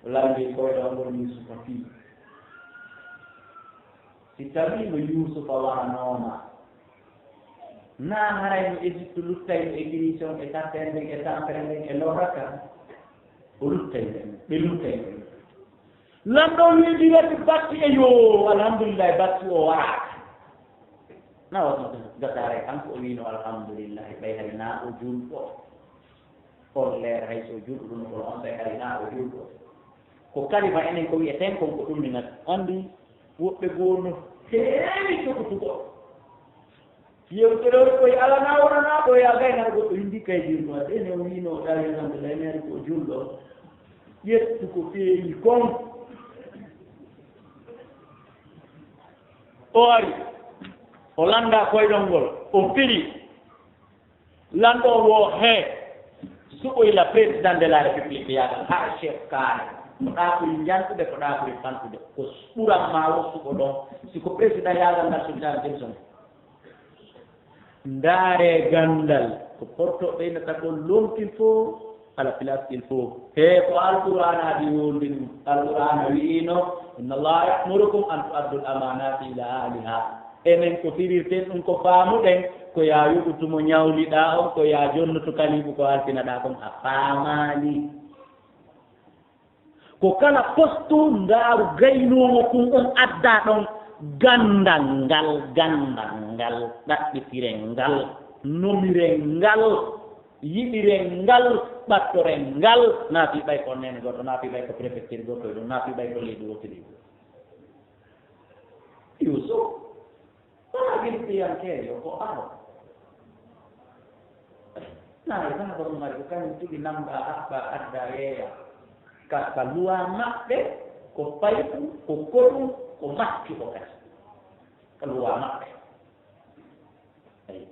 o lamdi koyɗo ngol Yusufa fii si tawi no Yusufa waranooma naa haray no Égypte luttay no églison e tappere nden e tampere nden e loraka o luttay nden ɓe luttay nden lamɗo wiidi wadde batti e yo alhamdulillahi batti o waraaka na watno gasare kanko o wiino alhamdulillahi ɓay hay naa o julɗo on leer hay so julɗo ɗum ɗon on ɓay hay naa o julɗo ko kalima enen ko wiyeten kon ko ɗum ni nat anndi woɓɓe goono heewi cokotugo yewtere koye alana wonana ɗo ya gaynata goɗɗo hindi kay julɗo a ɗene o wiino ɗawi alhamdulillah ene ari ko julɗo ƴettu ko feewi kon o ari o landa koyɗol ngol o firi lanɗo wo hee suɓoyla président de la république ɓiyagal ha chef kaane ko ɗakoye jantude ko ɗakoye fantude ko ɓuran ma wo suɓo ɗon siko président yagal ngal sultan Johnson ndaare gandal ko portoɓe ɓeyno tago lomtil fof ala place il faut he ko alqur'ana adi woldi ɗum alqur'ana wiino inna allaha ya'murukum an tu'addu al-amanati ila ahliha enen ko firirten ɗum ko faamuɗen ko ya yuɓutumo ñawliɗa on ko ya jonnoto kalibu ko haltinaɗa kon a faamani ko kala postu ndaaru gaynomo kum on adda ɗon gandal ngal ɗaɓɓitiren ngal nomiren ngal yiɗiren ngal ɓattoren ngal naafi ɓay ko nene goɗɗo naafi ɓay ko préfecture goɗɗo ɗum naafi ɓay ko leydi wottiri Yusuf wala giltiyankeejo ko aho nayi baba ɗum ari ko kañum tigi namda haɓɓa adda yeeya ka luwa maɓɓe ko payɗum ko koɗum ko makki o kadi kaluwa maɓɓe ayi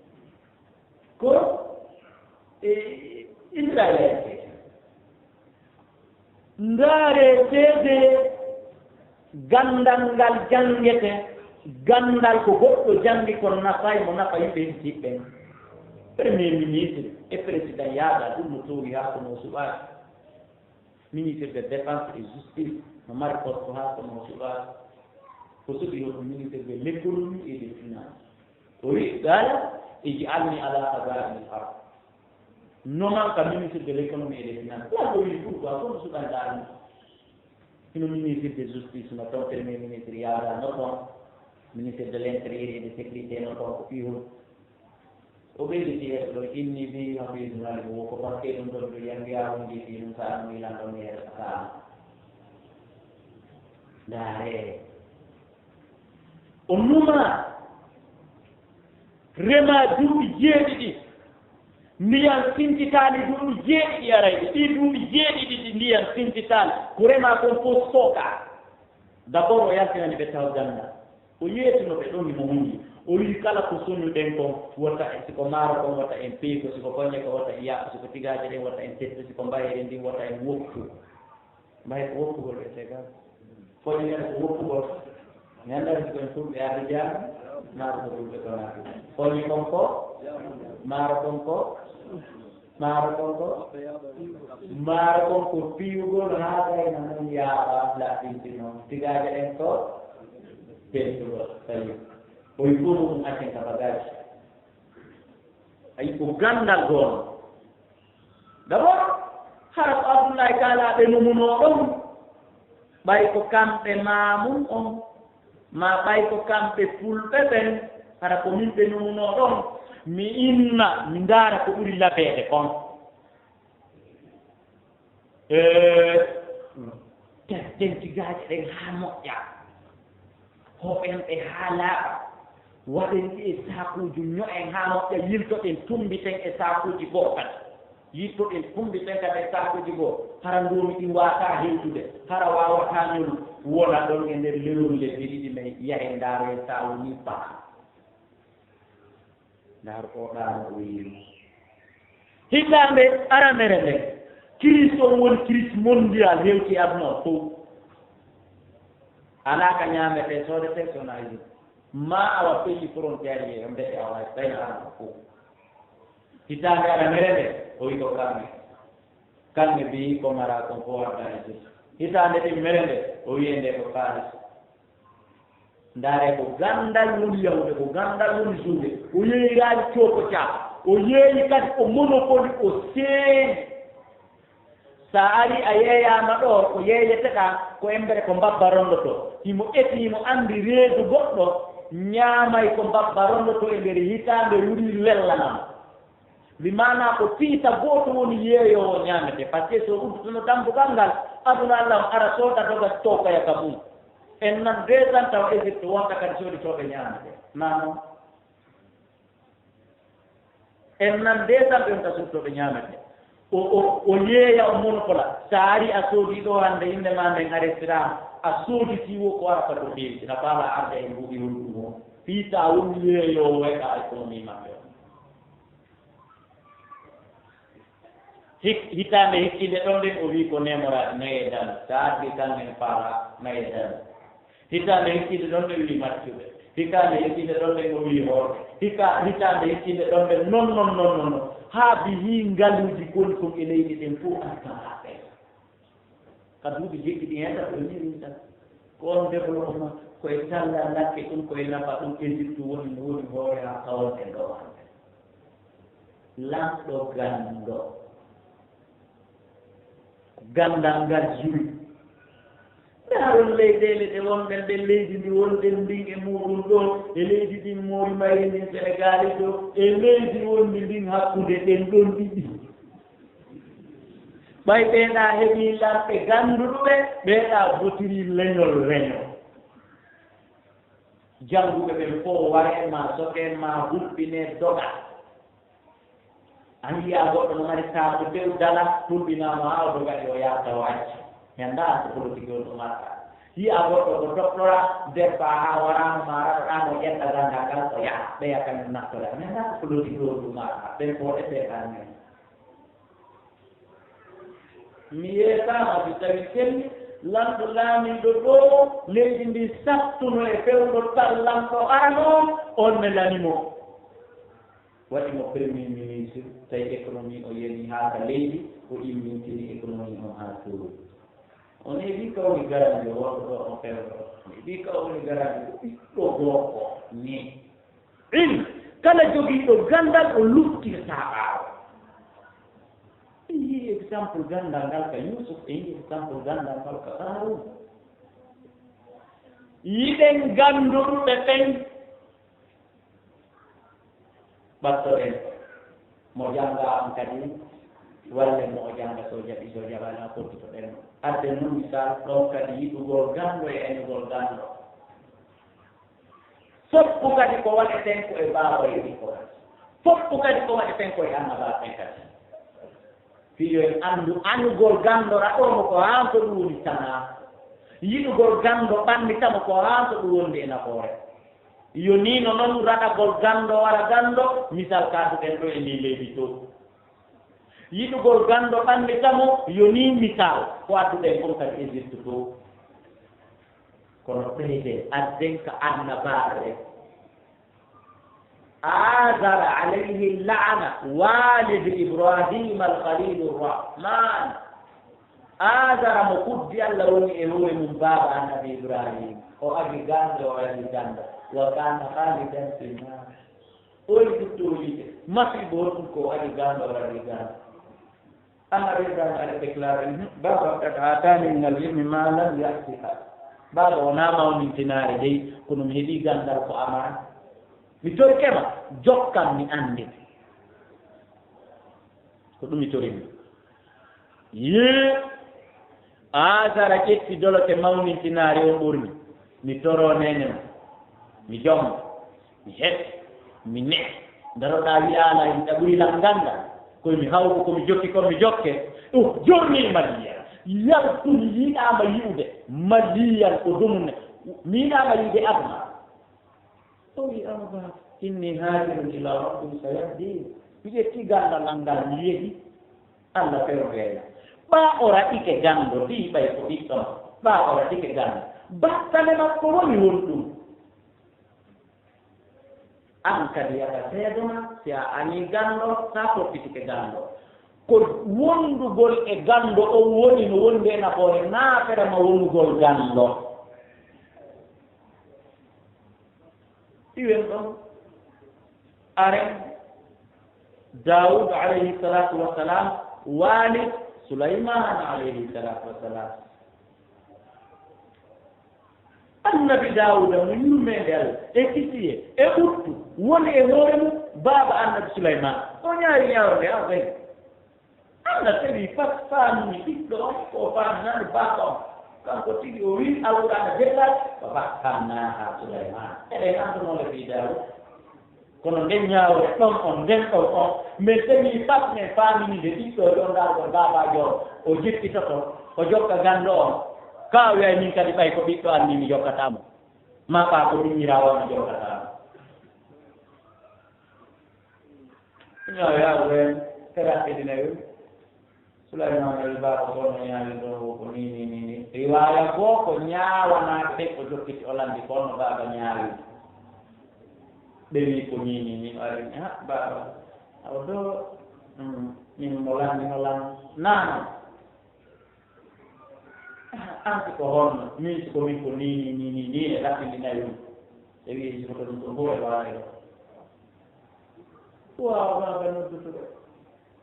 ko israel ndaare seede gandal ngal janngete gandal ko goɗɗo janngi kono nafay mo nafa yimɓe hisiɓɓen premier ministre et président yaaga ɗum no towi haa kono suɓaaki ministre de défense et justice no mari poste haa kono suɓaaki ko suɓi yo ɗum ministre de l' économie et des finances o wi gala ij'alni ala khaza'ini l-ard noman ka ministre de l' économie et des finances ɗum ko wi pourquoi kono suɓanɗaani ino ministre de justice no toon premier ministre yaaga no toon ministre de l' intérieur et de sécurité no toon ko fihol o ɓeyditi yeeso ɗo inni bi hafidunali wo ko bakke ɗum ɗon ɗo yangiyawo jiiti ɗum sa ɗum ilan ɗon yeeso kaama ndaare o numa rema duuɓi jeeɗiɗi ndiyan sintitaali duuɓi jeeɗiɗi arayɗi ɗi duuɓi jeeɗiɗi ɗi ndiyan sintitaali ko rema kon fof sooka d' abord o yaltinani ɓe taw ganda o yeetino ɓe ɗon mo hundi o wi kala ko soñuɗen kon wota siko maaro kon wata en peyko siko koñe ko wata en yaɓɓo siko tigaaje ɗen wata en teddo siko mbayere ndin wata en woppu mbay ko woppugol ɓe tega koñe ngene ko woppugol mi anndani siko en fulɓe arde jaami maaro ko fulɓe ɗonaaki koñe kon ko maaro kon ko maaro kon ko maaro kon ko piyugol haa gayna noon yaaɓa laaɓinti noon tigaaje ɗen ko peesugol tawi o yi fof ɗum accen ka bagage ayi ko gandal goono d' abord hara ko abdoullahi kaalaaɓe numunoo ɗon ɓay ko kamɓe maamum on ma ɓay ko kamɓe fulɓe ɓen hara ko min ɓe numunoo ɗon mi inna mi ndaara ko ɓuri labeede kon tesden tigaaje ɗen haa moƴƴa hoɓen ɓe haa laaɓa waɗen ɗi e saakuuji ño'en haa moƴƴa yiltoɗen tumbiten e saakuuji goo kadi yittoɗen tumbiten kadi e saakuuji goo hara ndoomi ɗi waataa hewtude hara waawataa ñolu wona ɗon e nder lewrude ɗiɗi men yahe ndaaro saa woni baa ndaaro o ɗaano o yiri hitaande aranere nden crise on woni crise mondial hewti aduna o fof alaa ka ñaametee soodetee sonaji ma awa pays frontiére ye mbete awa tawi arana fof hitaande aranere nde o wi ko kamɓe mbi ko mara kon ko wadda e jus hitaande ɗi mere nde o wiye nde ko kaalis ndaare ko gandal woni yawde ko gandal woni suude o yeeyiraani cooko caapa o yeeyi kadi o monopole o seeri sa ari a yeeyaama ɗo ko yeeyeteɗaa ko embere ko mbabba rondoto himo eti himo anndi reedu goɗɗo ñaamay ko mbabba rondoto e ndeer hitaande wuri lellanam mi maanaa ko tiita gooto woni yeeyoowo ñaamete par ce que so uddutuno dambugal ngal aduna allah ara sooda doga tookoya ka mum en nan 2 ans taw égypte wonta kadi sooditooɓe ñaamete nanon en nan 2 ans ɓe wonta sooditooɓe ñaamete o yeeya o monopola so ari a soodii ɗo hannde inde ma nden a restaurant a sooditii wo ko arata ko ɗeewi sina faala arde e mbuuɗi honɗum o fiita woni yeeyoowo e ka économie maɓɓe o hitaande hikkinde ɗon nden o wii ko nemoraaɗe naye dan so ardi tan en faala naye dan hitaande hikkinde ɗon nden wii maccuɓe hitaande hikkinde ɗon nden o wii hoorɓe hitaande hikkinde ɗon nden non haa bi hii ngaluuji goni kon e leydi ɗen fof alkamaaɓe ka duuɓi jeɗɗi ɗi heen tan o ñirin tan ko on développement koye talla lakke ɗum koye nafa ɗum Égypte woni no woni hoore haa kawonte ndowande lamɗo ganndo gandal ngal juri ɗaaron leyɗeele ɗe wonɗen ɗe leydi ndi wonɗen ndin e muɗum ɗo e leydi ɗin moori mayri ndin sénégali ɗo e leydi wonndi ndin hakkude ɗen ɗon ɗiɗi ɓay ɓeeɗaa heɓii lamɓe gannduɗuɓe ɓeeɗaa botiri leñol reño jannguɓe ɓen fof ware ma soken ma hulɓinee doga a yiyaa goɗɗo no mari saabu tew dala hulɓinaama haa o dogaɗi o yaata wacce mi anndaa ko politique on ɗum arta hi agoto ko doktora de pa warang mara ano yan tagandakal ko ya be akan nakala na ko di ko ma be ko ete kan miyeta ma bitawiken lamdo lami do do leydi ndi sattuno e fewdo tallanko ano on melanimo waɗi mo premier ministre tawi économie o yeni haaka leydi o immintini économie on ha suuru on heeɓi kawni garandi wonɗo ɗo on fewɗo heeɓi kawni garandi ɓiɗɗo gorko ni in kala jogiiɗo gandal o luftirta ɓaawo yi exemple gandal ngal ka Yusuf e yi exemple gandal ngal ka Harun yiɗen ganduɗuɓe ɓen ɓatto en mo janga on kadi walle mo o janga so jaɓi so jaɓana fottito ɗen adde noon misal ɗon kadi yiɗugol gando e enugol gando foppu kadi ko waɗeten ko e baawa e ɗiko kadi foppu kadi ko waɗeten ko e annaba ɓen kadi fiyo en anndu anugol gando raɗomo ko hanko ɗum woni tana yiɗugol gando ɓannitamo ko hanko ɗum wondi e nafoore yo ni no noon raɗagol gando wara gando misal kaduɗen ɗo e ni leydi to yiɗugol gando ɓannitamo yo ni misal ko adduɗen on kadi Égypte to kono ɓeyde adden ka annabaare آذر عليه اللعنة والد إبراهيم الخليل الرحمن آذر مقدي اللون إهوه من باب النبي إبراهيم وأبي غاند وأبي غاند وكان خالدا في النار قلت تولي ما في بوركم أبي غاند وأبي غاند أنا رجال على تكلارين بابا قد آتاني من العلم ما لم يأتها بابا ونام من تنار دي كنم هدي غاند القرآن mi tori kema jokkam mi andi ko ɗum mi torimi ye asara ƴetti dolote mawnintinaari on ɓurmi mi toro nene mi jom mi heɓ mi ne daroɗa wiyala yimɓe ɓurilam ganda koye mi hawru komi jokki komi jokke jorni maliya yaltum yiɗama yi'ude maliyan ko dumne mi yiɗama yiide adna owi amaba inni haajirun ila rabbi sayahdin mi ƴetti gandal angal mi yehi allah fewreena ɓa o raɗike gando ɗi ɓay ko ɓiɗɗon ɓa o raɗike gando battane makko woni won ɗum an kadi yaka seedoma si a ani gando sa foppitike gando ko wondugol e gando o woni no wondi e nafoore naaferema wondugol gando iwen ɗon aren Daoud alayhi salatu wassalam walid Sulaiman alayhi salatu wassalam annabi Daouda mo yummede Allah e kisiye e ɓurtu woni e hoore mum baaba annabi Sulaiman o ñaari ñawrde a ɓay Allah tawi pat faamini ɓiɗɗo on ko faaminande baaba on kanko tigi o wi alqur'ana jettade ko fakkannaha Sulaiman eɗen anndunole fi Daoud kono nden ñaawre ɗon on nden ɗon on mais tawi pat men faaminide ɓiɗɗo ɗon ndarɗo baabajo o jettitoto o jokka gando on ka wiyay min kadi ɓay ko ɓiɗɗo anni mi jokkatamo ma ɓa ko ɗummirawo mi jokkatamo ñawyawre teraɗiɗinayo Sulaiman el baba kono ñaawi ɗo ko ni riwaya goo ko ñaawanaɓe ɓe ko jokkiti olandi kono baba ñaawi ɓe wi ko ni ari ha baba aw ɗo min mo landi no lan nano anti ko honno min siko min ko ni e laɓɓindinayi ɗum e wi siko ɗum ko mbo e wawi ɗo wawa baba noddutuɗo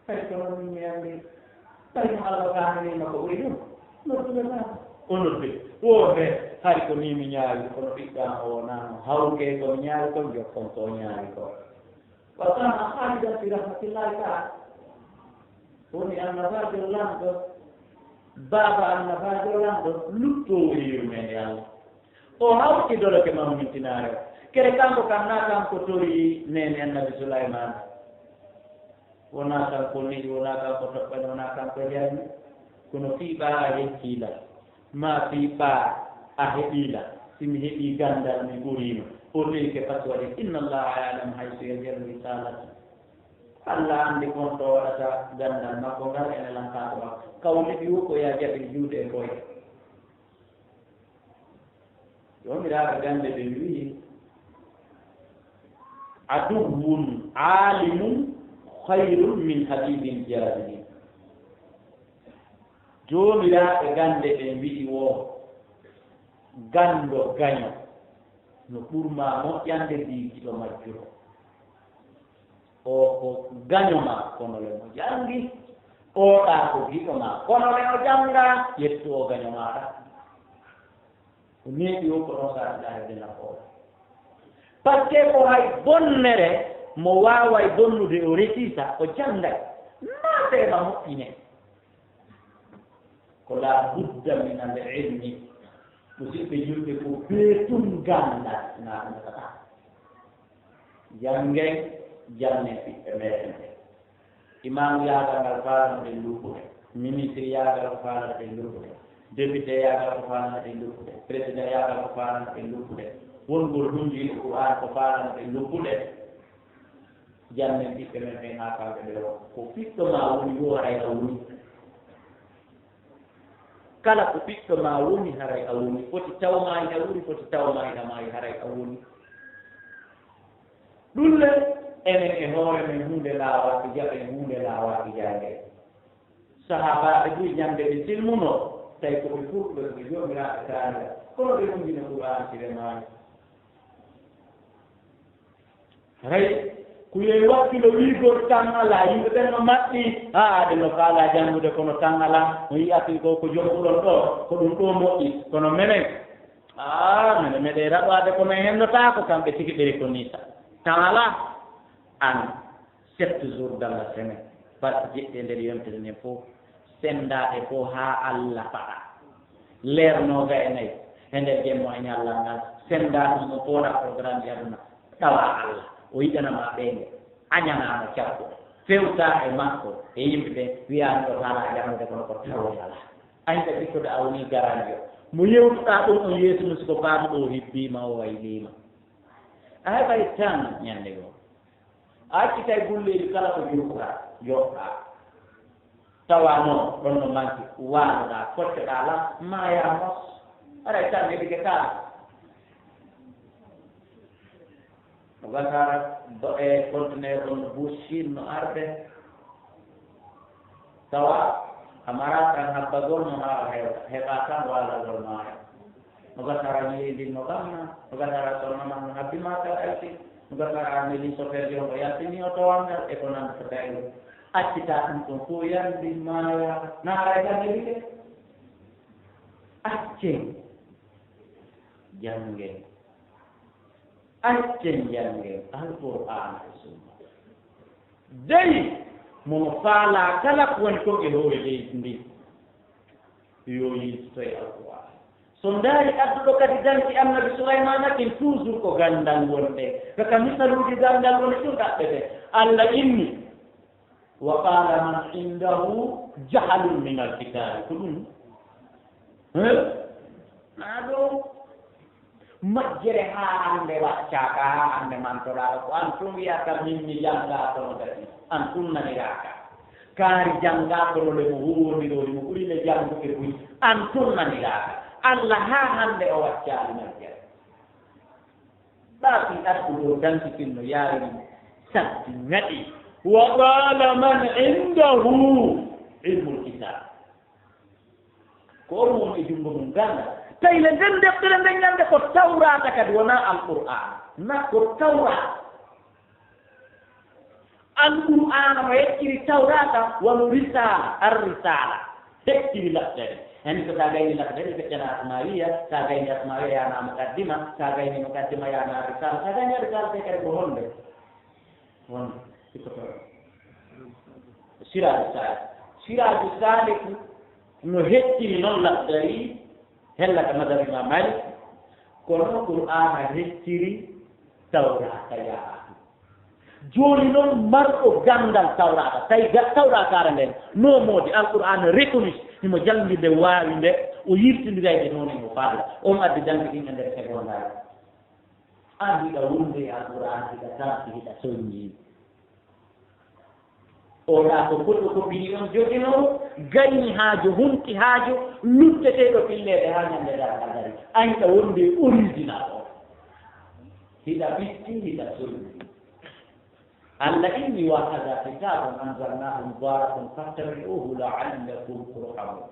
kadi ko noon min mi andi kadi mo Allah gaananima ko ɓuri ɗum nodduɓe baba o nodduɓe woɓe hari ko ni mi ñaawi kono ɓiɗɗan o wonano hawke ko mi ñaawi kon jokkon ko ñaawi ko wa kana halidan fi rahmatillahi taala woni annabajo lamɗo baaba annabajo lamɗo luttowo yurmede Allah o hawti doloke mammintinare o kere kanko kam na kanko tori nene annabi Sulaiman wona kanko neɗi wona kanko toɓɓani wona kanko jami kono fiiɓa a yettila ma fiiɓa أهديلا سمي هدي غندال من غوريما أولئك فتوى إن الله يعلم حيث يجعل رسالته الله عندي كنت ورثة غندال ما كونغال إن لم تاتوا كولي بيوكو يا جابي جود إكوي يوم راك غندال بيوي عدو عالم خير من حبيب جاهل jomiraɓe gande ɓe mbiɗi wo gando gaño no ɓurma moƴƴande ndigiɗo majjuro o ko gaño ma kono le mo jangi oɗa ko giɗo ma kono le o janga yettu o gaño maɗa ko neeɓi o ko ɗon saɗiɗa nafoore par ce que ko hay bonnere mo wawa e bonnude o resisa o jangay natema moƴƴine ko la budda min al ilmi musidɓe julɓe ko beetum ganda naɗatata jangen janne ɓiɓɓe meɗen ɓe imam yagal ngal falano ɗen luppude ministre yagal ko falano ɗen luppude député yagal ko falano ɗen luppude président yagal ko falano ɗen luppude wongol hundiɗo qur'an ko falano ɗen luppude janne ɓiɓɓe men ɓen ha kamɓe ɓe o ko ɓiɗɗo ma woni yo haray a woni kala ko ɓiɗɗo ma woni haray a woni foti tawma ina wuri foti tawma ina maayi haray a woni ɗulle enen e hoore men hunde laawaki jaɓe hunde laawaki jange sahabaɓe ɗuy ñamde ɓe silmuno tawi koɓe furɓe koɓe jomiraɓe kaanira kono ɓe ɗumdina qur'an siremani hay kuye wakkilo wiigol tan ala yimɓe ɓen no maɓɓi ade no faala janngude kono tan ala no yiyati ko jomɓuɗon ɗo ko ɗum ɗo moƴƴi kono menen mene meɗe raɓade kono hennotako kamɓe tigi ɓeri ko nisa tan ala an 7 jours dans la semaine par jeɗɗe nder yontere nden fof sendaɗe fof ha Allah faɗa leernoga e nayyi e nder jemmo e ñallal ngal sendaɗum no fooɗa programme ji aduna ɗawa Allah o yiɗanama ɓeynde añanama cappo fewta e makko e yimɓe ɓe wiyani ɗo haala jangude kono ko tawoy ala añta ɓikkude a woni garandio mo yewtuɗa ɗum on yeeso mum siko faamuɗo o hibbima o waylima a heɓay tan ñande go a accitay gulleji kala ko jurkuɗa joɗɗa tawa noon ɗon no manki waanoɗa foccoɗa la maya mos aray tan heɓike kala o gasara e conteneur on bushine no arde tawa amara tan habbagol no haa heɓa tan walagol maaya no gasara ñeendi no gamna no gasara sonnama no habbima taw alti no gasara meli soferde on o yaltini o towangal e ko nanta tawi accita ɗum ɗon fof yandi maaya naaray tan heɓike accen jangen accen jangen alqur'an e sunna dey momo faala kala ko woni kon e hoore leydi ndi yo yiltoye alqur'an so ndaari adduɗo kadi danki annabi souleymana kin toujours ko gandal wonde kaka misaluji gandal woni ɗum ɗaɓɓete allah inni wa qala man indahu jahalun min alkitabi ko ɗum na ɗum majjere ha hande waccaka ha hande mantoɗaɗo ko an tun wiyata min mi jangatono kadi an tunnaniraka kaari jangakono le mo huwondiroli mo ɓurile janguɓe buy an tunnaniraka allah ha hande o waccali majjere ɓaaki ɗattuɗo dankitinno yaari satti ngaɗi wa qala man indahu ilmul kitab ko on woni e jungo mum ganda tawi le nden deftere nden ñande ko tawrata kadi wona alqur'an na ko tawrat alqur'an mo yecciri tawrata wano risala arrisala hecciri laftere hen ko sa gayni laftere feccana asmawiya sa gayni asmawiya yana mukaddima sa gayni mukaddima yana risala sa gayni risala te kadi ko honde wonde ikoto siraju salik no hecciri noon lafdari hellaka madame imam malik kono qur'ana hecciri tawrata yaa joni noon marɗo gandal tawrata tawi tawratara nden no moodi alqur'ana reconnu himo jangguide waawi nde o yirtindirayde noon emo faala on adde jangde ɗin e nder secondaire an hiɗa wonde alqouran hiɗa tarti hiɗa soññii oɗa ko goɗɗo ko bini on jogino gañi haajo hunti haajo lutteteɗo filleede ha ñandeɗa kadari an hiɗa wonde original o hiɗa ɓitti hiɗa soññii Allah inni wa hada kitabun anzalnahu mubarakun fattabi'uhu la'allakum turhamun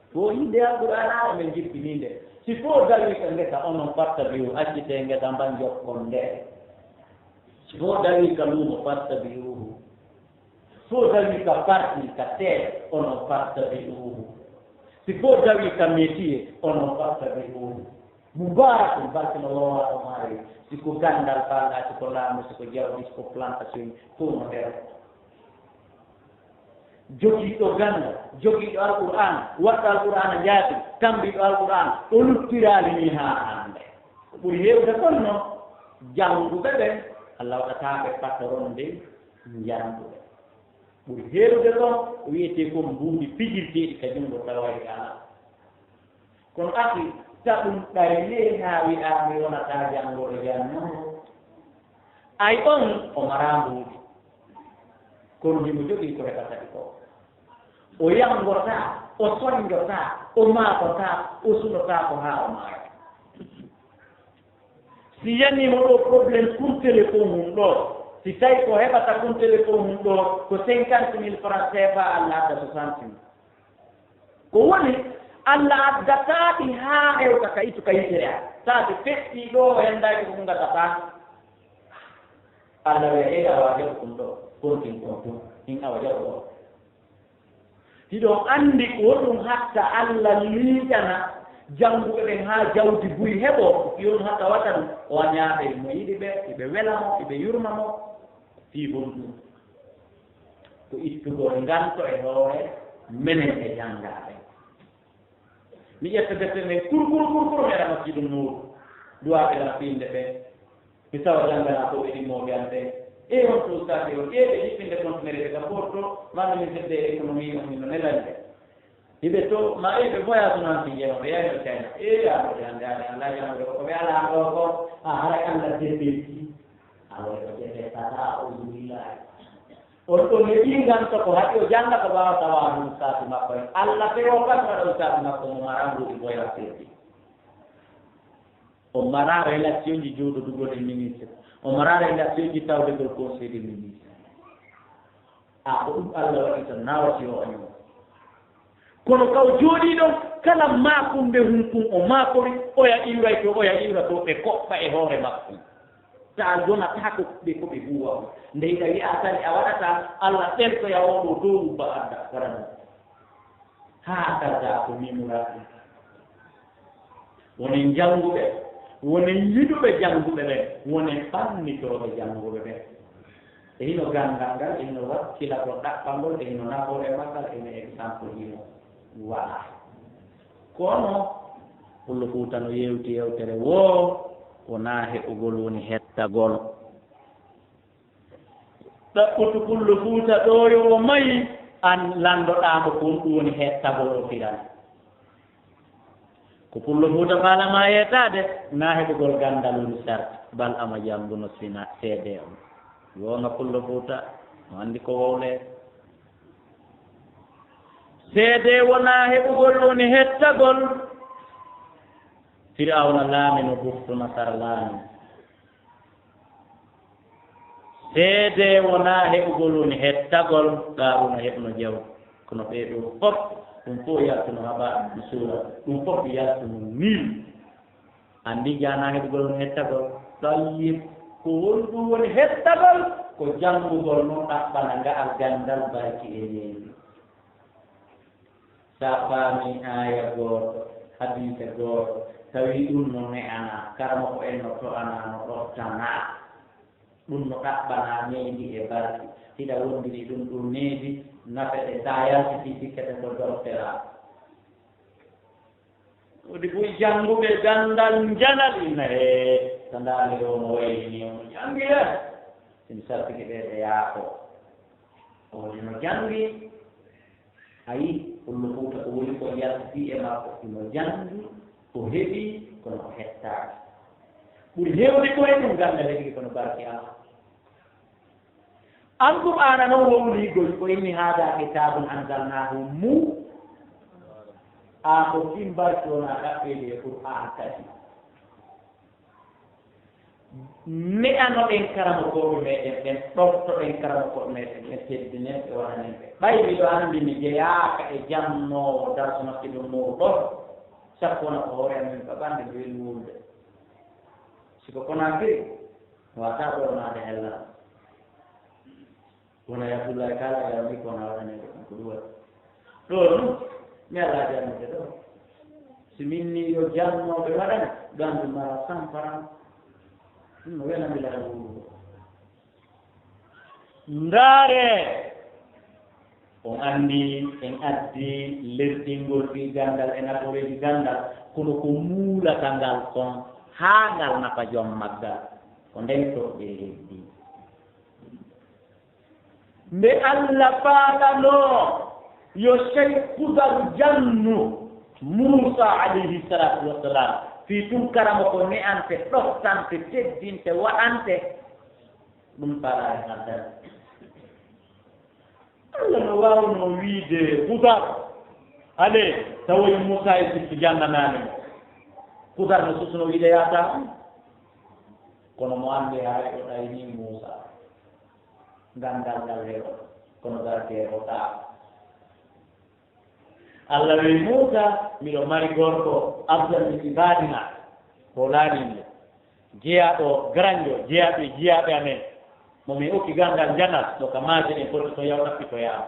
ko inde alqur'ana men jippininde si fo dawi ka ngeta onon fattabi'u accite ngeta mban jokkonde si fo dawi ka lumo fattabi'uhu fo dawi ka parti ka te onon fattabi'uhu si fo dawi ka métier onon fattabi'uhu mubarakun barkino lowa o mari siko gandal falɗa siko laamu siko jawɗi siko plantation fof no nder jogiiɗo gandal jogiiɗo alqur'an waɗɗo alqur'ana jaati tambiɗo alqur'an o luttiraali ni haa hannde ko ɓuri heewde kon noon jannguɓe ɓen Allah waɗataaɓe pattoronde jannguɓe ɓuri heewde ɗon wiyetee ko mbuuɗi pijirteeɗi ka junngo tawaye ala kono aki saɗum ɗayle haa wi'aami wonataa janngoɗo janno ay on o maraa mbuuɗi kono himo jogii ko heɓata ɗi ko o yangotaa o soñjotaa o maakotaa o sunotaa ko haa o maaya si yanniimo ɗo probléme pour téléphone mum ɗo si tawi ko heɓata pour téléphone mum ɗo ko 50 000 francs CFA Allah adda 60 000 ko woni Allah addataɗi haa hewta ka itu ka yitere a saade feƴƴii ɗo henndaaki ko ngatata Allah wiya awa jaɓo ɗum ɗo kontin kon tum in awa jaɓo ɗo hiɗon anndi ko ɗum hatta Allah liiƴana jannguɓe ɓen haa jawdi buy heɓo yon hatta watan o ñaaɓe mo yiɗi ɓe eɓe wela mo eɓe yurma mo fii bon ɗum ko ittugol nganto e hoore menen e janngaaɓe mi ƴetta defte men kurkur heɗa masjidu nuuru duwaɓe ɗana fiinde ɓe mi tawa janngana ko ɓe ɗimmoɓe ante e on to sade o ƴeeɓe ɗiɓɓinde contenere ɓe ka porto malla min hedde économie on mino nelande hiɓe to ma ɓe voyage noon fi jeeno ɓe yayno China yaɓode hannde hade Allah yanude ko ɓe ala ɗo ko a haray Allah deɓeti awoy o jeɗe tata ouzubillahi on ɗon ne ɓinganto ko haɗi o jannga ko ɓaawa tawa ɗum saatu makko en Allah ɓe o pat waɗa saatu makko mo mara mbuɗi boya seeɗi o mara relation ji jooɗodugol e ministre o mara relation ji tawdegol conseil des ministre ko ɗum Allah waɗi to nawati o año kono kaw jooɗii ɗon kala maakumɓe hunkum o maakori oya iwray to oya iwra to ɓe koɓɓa e hoore makko ta a jonata ko ɓe ko ɓe buuwa o ndeyka wi'a tani a waɗata Allah ɗeltoya oɗo dow ba adda warano haa tarda ko mimuraɗi wonen jannguɓe wonen yiɗuɓe jannguɓe ɓen wonen ɓannitooɓe jannguɓe ɓen e hino gandal ngal e hino wakkila ko ɗaɓɓangol e hino nafoore maggal ene exemple hino waɗa kono pullo Fuuta no yewti yewtere woo wonaa heɓugol woni hettagol ɗaɓɓutu pullo Fuuta ɗo yo o mayi an landoɗaamo kon ɗum woni hettagol o firan ko pullo Fuuta faalama yettaade naa heɓugol gandal woni sart bal ama jannguno sina seede on yoona pullo Fuuta no anndi ko wowlee seede wonaa heɓugol woni hettagol Firawna laami no buftu Masar laami seede wonaa heɓugol woni hettagol Qaaruuna heɓno jaw kono ɓeeɗo fof ɗum fof yaltuno haɓa mi suura ɗum fof yaltuno mil anndi janaa heɓugol woni hettagol tayyib ko woni ɗum woni hettagol ko janngugol noon ɗaɓɓana nga'al ganndal barki e leydi sa faami aaya gooto hadise gooto tawi ɗum no ne'ana karama ko en no to'ana no ɗottana ɗum no ɗaɓɓana needi e barki hiɗa wondiri ɗum ɗum needi nafeɗe sa yaltiti sikkete ko doctera wodi ɓuy jannguɓe gandal janal inna he so ndaali ɗo no wayni ono janngi he simi sartiki ɓeeɗe yaako ono janngi ayi kullu fuuta ko woni ko yalti e makko ino janngi ko heɓi kono ko hettaaki ɓuri heewde koye ɗum ganda legi kono barke Allah antum ana noon wowligol ko inni hada kitabun anzalnahu mu a ko fin barke wona ɗaɓɓeede e qur'an kadi me'anoɗen karamokoɓe meɗen ɓen ɗoftoɗen karamokoɓe meɗen ɓe teddinen ɓe waɗanen ɓe ɓay miɗo anndi mi jeyaaka e jamnowo darso makke ɗum mowɗon sappo wona ko hoore amen ka ɓande ɓe weli wulde siko konakiri wata ɗonaade hellal wona yabdullahi kala yawmi ko wona waɗanede ɗum ko ɗuwat ɗo ɗum mi ala jannude ɗo si minni yo jannoɓe waɗane gandu mara samparan no welamilaa wuuro ndaare on anndi en addi lerɗingol ɗi gandal e naforeji gandal kono ko muulata ngal kon haa ngal nafa joom maggal ko nden toɓɓe heddi nde Allah faalanoo yo cheikh kudaru jannu Musa alayhi salatu wassalam fii tun karamo ko ne'ante ɗoftante teddinte waɗante ɗum faala e haddana Allah no waawno wiide kudar ale tawoy Musa e sikki jannanaane mo kudar no susno wiide yaata kono mo annde haa ɗo ɗayni Musa gandal ngal heɗo kono gartee o taa Allah wi Musa miɗo mari gorko abdal min ibadina ko laaninle jeyaɗo granjo jeyaɓe amen momi okki gandal janal ɗo ka maaje ɗen foti to yaw ɗappitoyaama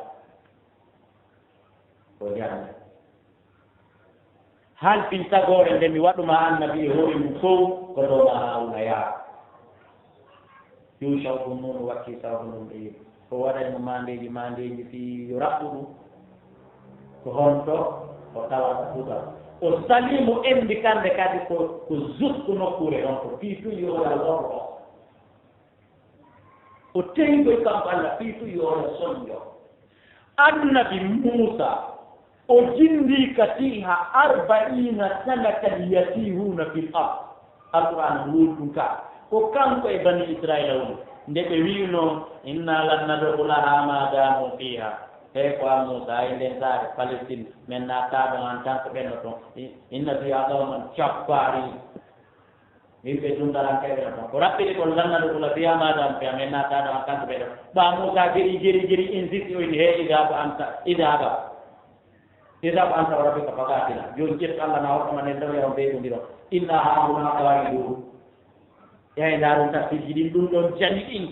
o janna han fin tagore nde mi waɗuma annabi e hoore mum fof ko ɗo ma Haruna yaa Yusha ɗum noon wakki sabu ɗum ɗe yiɗi o waɗaymo mandeji fi yo raɓɓu ɗum ko honto o tawata futa o salimo endi kande kadi ko juste nokkure on ko fii tu yoora lorro o teygoy kanko Allah fii tu yoora soñjo annabi Musa o jindi katiha 40 sanatan yatihuna fil ard alquran wulɗum ka ko kanko e bani israila woni nde ɓe wino inna lan nadkhulaha ma damu fiha e ko Musa e nden saare Palestine men naataɗo en tant que ɓenno toon inna fiha qawman cappari yimɓe dundarankeɓe no toon ko raɓɓiɗi ko lan nadkhula fiha ma damu fiha men naataɗo en tant que ɓeɗo ɓa Musa geri insiste oyni he idaba anta wa rabbika faqatila joni ƴettu Allah na hokkama nen taw yaw ɓeyɗondiro inna hauna qawa'idu yayi ndaarun tafsirji ɗin ɗum ɗon jani ɗin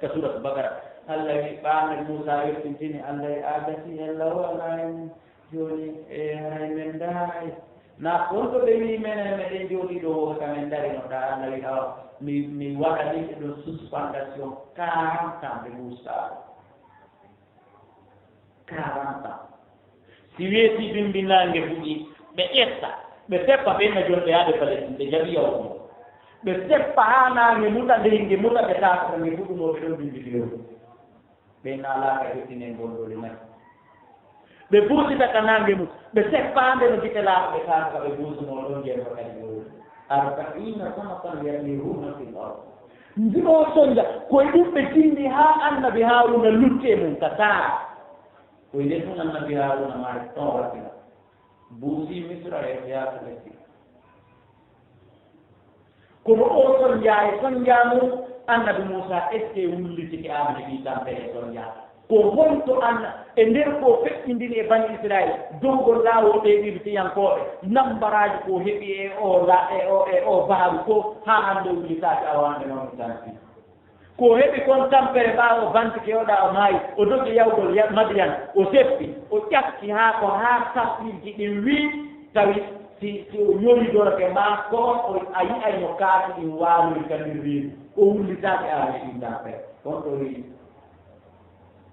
ka surat Bakara Allah wi ɓaane Musa yottintini Allah e aadati hella wona en joni e hay men ndaay na konto ɓe wi menen meɗen jooɗi ɗo kamen darino ɗa Allah wi awa mi waɗaninde ɗon suspendation 40 ans ɓe Musa 40 ans si weeti bimbinange fuɗi ɓe ƴetta ɓe seppa ɓenna joni ɓe yaade Palestine ɓe jaɓi yawmo ɓe seppa haa naange muta ndeyge muta ɓe taaka ko nge fuɗunoɓe ɗon bimbitiyoɗo ɓe naalaaka hettinen gonɗole nayi ɓe buusita ka naange mum ɓe seppaande no gite laaɓa ɓe taaka ka ɓe buusuno ɗon jeeno kadi ɗoɗo arba'ina sanatan yatihuna fil ard ndimo soñja koye ɗum ɓe tinni haa annabi Haruna lutti e mum ka taara koye nden ɗum annabi Haruna maari ɗon wattila buusi Misra e yaa Palestine kono o sonjaamu annabi Musa est ce que wullitiki amade ɗi tampere sonjaa ko honto e nder ko feƴƴindini e bani Israël dowgol laawoɓe ɗiɓtiyankoɓe nambaraji ko heeɓi e o baaru fof haa hannde wullitaaki awande noon tanti ko heɓi kon tampere ɓaawo bante kewɗa o maayi o dogi yawgol Madian o seppi o ƴakki haa ko haa tafsirji ɗin wii tawi si o ñoridoroke ma ko a yi'ay no kaati ɗin waawiri kadir wiiri o wullitaaki awane ɗin tampere kon ɗo wii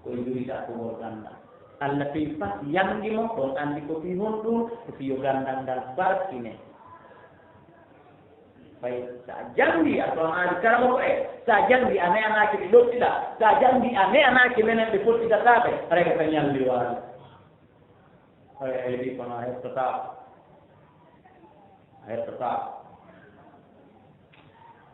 koye joyita kogol gandal Allah tawi pat yangimo on anndi ko fii hon ɗum ko fiyo gandal ngal barkine fay sa jangi a ɗon aani karamo ko sa jangi a ne'anaaki ɗe ɗoɗɗiɗa sa jangi a ne'anaaki menen ɓe pottitataaɓe rega ka ñalli waali di kono tetap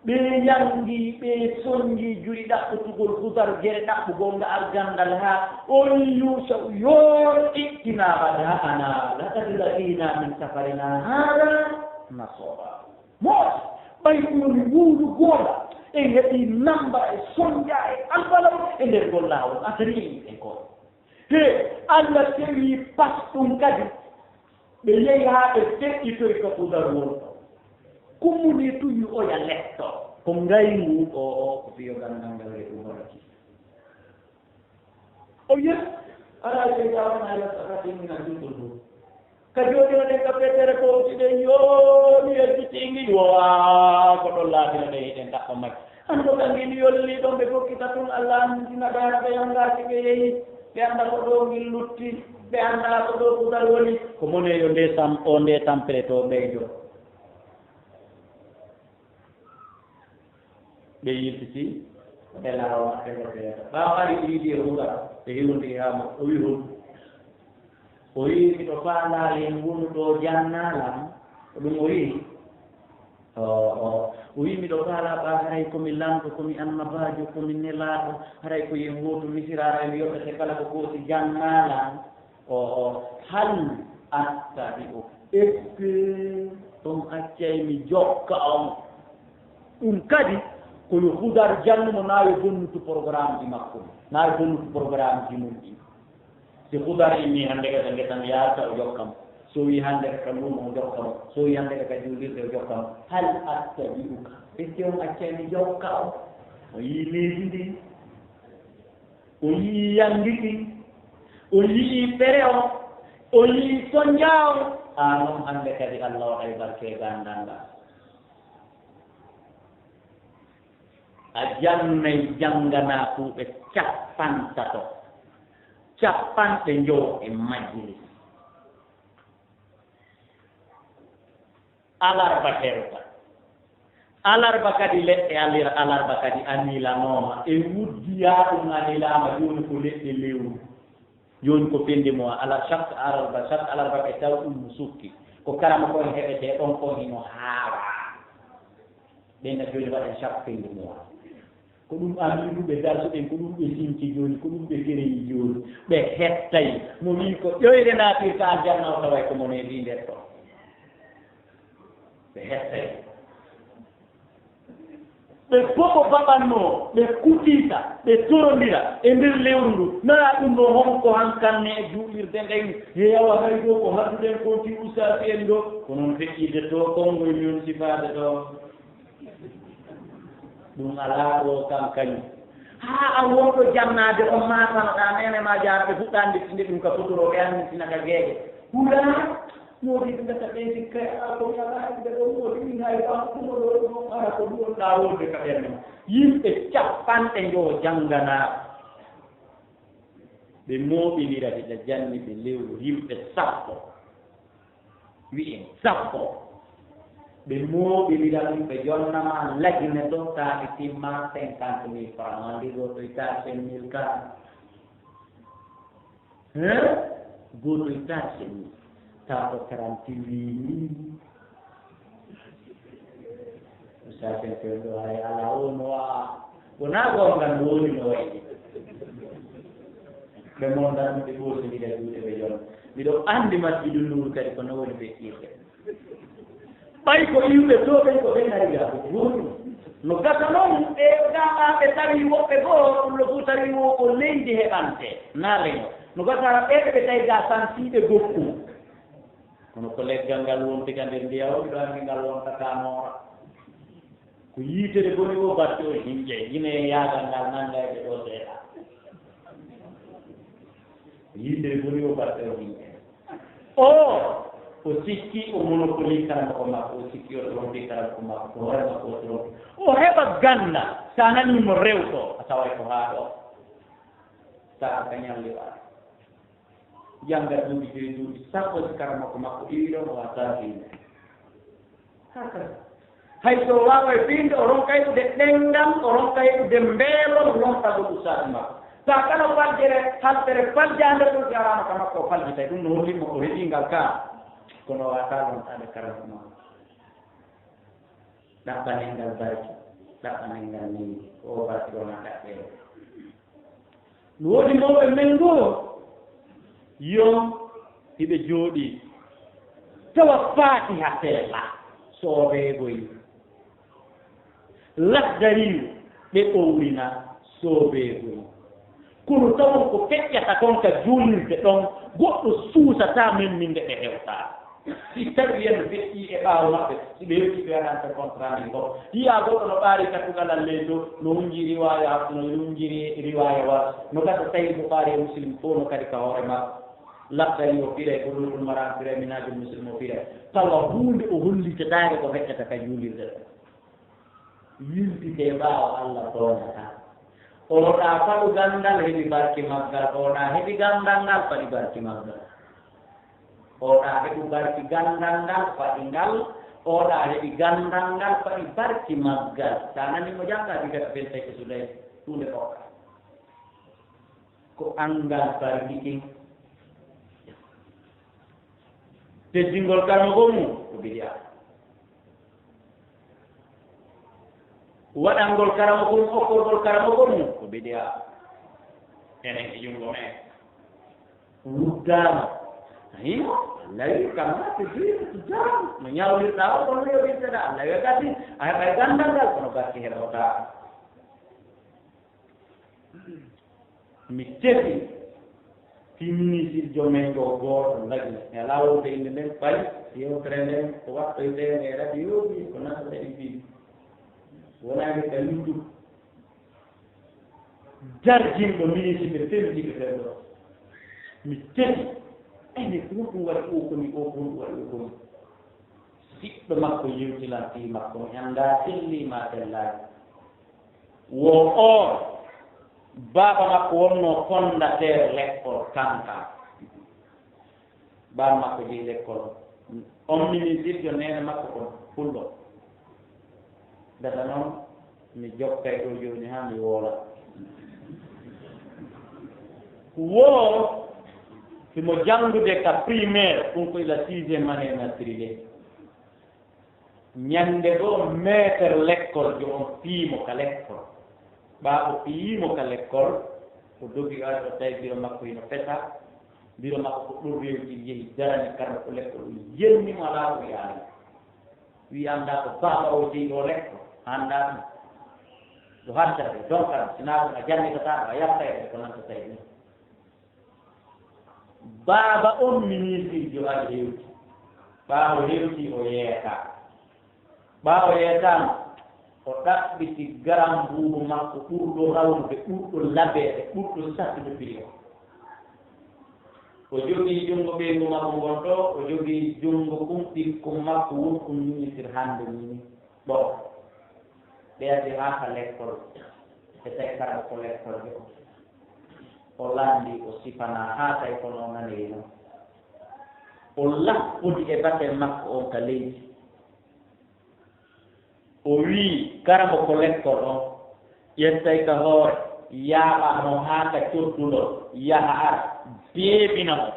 ɓe yangi ɓe songi juri ɗaɓɓutugol hutar gere ɗaɓɓugol nga argandal ha on yuusa yoon ittinaɓaɗa ana lakad laƙina min safarina hada nasoba moos ɓay ɗoni wuudu gooɗa e heɓi namba e sonja e albalam e nder gollawol atari en ko te allah tewi pas ɗum kadi ɓe yehi ha ɓe feƴƴitoy ka hudar won kummuni tuñu oya letto ko ngaynu o ko fiyo gandal ngal e umaraki o yes ara seydawana yasaratimina ɗumɗo ɗum ka joni oɗen ka fetere ko siɗen yooni yedditingi wowa ko ɗon laatino ɗe heɗen ɗaɓɓa makki an ko kangini yolli ɗon ɓe gokkita tun allah andina ɓeana ɓe yangaki ɓe yehi ɓe anda ko ɗo ngil lutti ɓe anda ko ɗo kugal woni ko moneyo nde sam o nde tampere to ɓeydo ɓe yiltiti ɓe larawa maɓɓe ngo ɓeeta ɓawa ari ɗiɗi e wuura ɓe hiwndi hama o wi hon o wi miɗo faalaali ngunu ɗo jannalam ko ɗum o wi o wi miɗo faala ɓa haray komi lamɗo komi annabajo komi nelaaɗo haray ko yen gootu misirara mi yoɓete kala ko goosi jannalam hal attaɓi o est ce que ɗum accay mi jokka on ɗum kadi koyo hudar jannumo nayo bonnutu programme ji makko nayo bonnutu programme ji mum ɗi si hudar immi hannde kata ngetan yaata o jokkam so wi hannde kaka lumo o jokkam so wi hannde kaka juulirde o jokkam hal attabi'uka ɓetti on accani jokka o yii leydi ndi o yii yanndiki o yii fere o yii sonja o noon hannde kadi allah waɗay barke gandal ngal a jannay janngana kuuɓe capanɗe njow e majlis alarba herta alarba kadi leɗɗe alarba kadi anilanooma e wuddiyaa ɗum anilama joni ko leɗɗe lewru joni ko pende mo ala chaque alarba ɓe taw ɗum sukki ko karama kon heɓete ɗon kon hino haawa ɓenna joni waɗen chaque pende mois ko ɗum amiɗuɓe darsuɗen ko ɗum ɓe sinci joni ko ɗum ɓe gereyi joni ɓe hettay mo wi ko ƴoyre natirta aljanna o taway ko mone ndi nder ɗo ɓe hettay ɓe fof baɓanno ɓe kuɗɗita ɓe torondira e nder lewru ndu nana ɗum ɗo honko hankanne e juulirde nden heewa hay ɗo ko hadduɗen konti usasi en ɗo ko noon feƴƴide to kongoye min sifade ɗo ɗum alaa ɗo kam kañum haa a wonɗo jannade on matanoɗa nene ma jara ɓe fuɗɗande tinde ɗum ka fotoro ɓe annitinaka geeƴe huɗa moodi ɓe gata ɓe sikka komi alaɓe ɗo moodi min hay ɗaɗumoɗo ɗum ara ko ɗum ɗawolde ka ɓernde ma yimɓe capanɗe njo jannganaɓe ɓe mooɓinira ɓe janni ɓe lewru yimɓe sappo wi'en sappo ɓe mooɓinira ɗum ɓe jonnama lagine ɗo taɓe timma 50 000 francs andi goto e 400 000 ka goto e 400 000 taw ko 30 000 sasen ɗo hay ala ono wa wona gongal woni no wayi ɓe mondan ɗum ɓe ɓoosodira juuɗe ɓe jonna miɗo andi masjidu nuru kadi ko no woni ɓe ƴirde ɓay ko yimɓe to ɓen ko ɓen ariga woni no gasa noon ɓe gaɓaɓe tawi woɓɓe goo ɗum lo fu tawi wo ko leydi heɓante na leño no gasa ɓeɓe ɓe tawi ga santiɓe gokku kono ko leggal ngal wontika nder ndiyaw ɗiɗo anndi ngal wontaka noora ko yiitede boni o batte o yimɓe yine yaagal ngal nanngayɓe ɗo seeɗa ko yiitede boni o batte o yimɓe o sikki o monopolie karama ko makko o sikki o trompi karama ko makko ko hoore makko o trompi o heɓa ganda sa nanimo rewto a taway ko haa ɗo saa kañalliwa janngat duuɓi joyi duuɓi sappo si karama ko makko ɗiɗon o wata fiinde haka hay so wawa e fiinde o ronka heɓude ɗengal o ronka heɓude mbeelon ronkago usaaɓe makko sa kala faljere haltere faljande to jarama kama ko faljita ɗum no hollimo o heɗingal ka kono wata ɗon aɗa karanno ɗaɓɓanengal barki ɗaɓɓanengal ni o barki ɗona ɗaɓɓere no woodi mawɓe men goo yon hiɓe jooɗi tawa fatiha seeɗa soobeegoyi lahdariyu ɓe ɓowrina soobeegoyi kono tawon ko feƴƴata kon ka juulirde ɗon goɗɗo suusata men min nde ɓe hewtaa si tawi yen feƴƴi e ɓaawo maɓɓe si ɓe heɓti ɓe waɗanta contrat min ko yiya goɗɗo no ɓaari kattugal alle to no hunji riwaya no hunjiri riwaya wa no kadi tawi mo ɓaari muslim fof no kadi ka hoore makko laɓdari o fire ko ɗum mara fire minaji muslim o fire tawa hunde o hollitataake ko feccata ka juulirde ɗo yiltite ɓaawo allah toonata oɗa faɗu gandal heɓi barki maggal oɗa heɓi gandal ngal faɗi barki maggal oɗa heɓi barki gandal ngal faɗi ngal oɗa heɓi gandal ngal faɗi barki maggal sa nani mo janga diga bente ko suday hunde kokka ko angal barkikin teddingol karmogo mum ko bidiya waɗangol karamo mum okkolgol karamo mum ko bidiya enen e jungo men wuddama ayi allah wi kamma to jam no ñawlirɗa o kono yoɓirteɗa allah wi gati a heɓay gandal ngal kono gatti heɗota mi tefi fiminisir jomen ɗo gooto lagi e lawolde inde nden ɓay yewtere nden ko wattoyde e radi yoɓi ko nasa ɗaɗi mbiɗi wonani ka lumdu darjinɗo ministre ɓe femtiɓe fen ɗo mi tefi ene ko ɗum waɗi o komi o ko ɗum waɗi o komi siɗɗo makko yewtilanti makko mi annda tellima tellaji wo o baaba makko wonno fondateur l'école kanka baaba makko jeyi l'école on ministre jo nene makko ko fulɗo data noon mi jokkay ɗo joni ha mi woola wo simo janngude ka primaire ɗum koye la 6e année matriculé ñande ɗo maître l'école jo on piimo ka l'école ɓa o piyimo ka l'école o dogi ari o tawi biro makko hino feta biro makko ko ɗum rewti yehi darani karno ko l'école o yennimo ala ko yaani wi annda ko baaba o jeyi ɗo l'école annda ɗum ɗo haddate donc sina ɗum a janngitataɗo a yaftayde ko nanta tawi ni baaba on ministre jo ari hewti ɓaawo hewti o yeeta ɓaawo yeetama o ɗaɓɓiti garam mbuubu makko ɓurɗo rawnude ɓurɗo labeede ɓurɗo sattude piri o jogii junngo ɓeyngu makko ngon ɗo o jogii junngo kumɗikko makko wonko ministre hannde ni ɗo ɓeerde haa ka l'école e tawi karamo ko l'école de o lanndi o sifana haa tawi kono o naniri noon o lappudi e batel makko on ka leydi o wii karamo ko l'école on ƴettay ka hoore yaaɓano haa ka codduɗo yaha ara beebina mo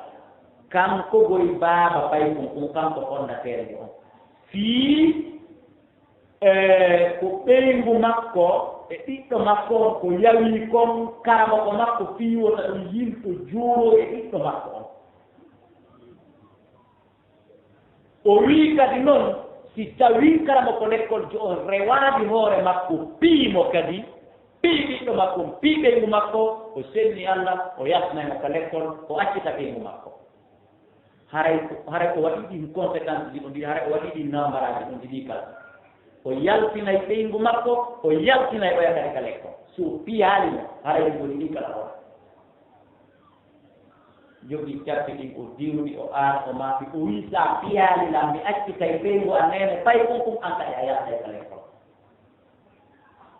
kanko goy baaba ɓay kon ɗum kanko fondateere on fii ko ɓeyngu makko e ɓiɗɗo makko on ko yawii kon karamo ko makko fiiwota ɗum yimɓe juuro e ɓiɗɗo makko on o wii kadi noon si tawii karamo ko l'école jo on rewaadi hoore makko piimo kadi pii ɓiɗɗo makko pii ɓeyngu makko o senni allah o yasnaymo ka l'école o accita ɓeyngu makko haray o waɗi ɗin conséquence ɗi o ndi haray o waɗi ɗin nambaraji ɗo ndiɗi kala o yaltinay ɓeyngu makko o yaltinay o yakadi ka l'école so piyaalimo haray ɗi woni ɗi kala on jogii carti ɗin o diwɗi o aar o maafi o wii sa piyaalilam mi acci kay ɓeyngu a nene fay kon kum an kadi a yaltay ka l'école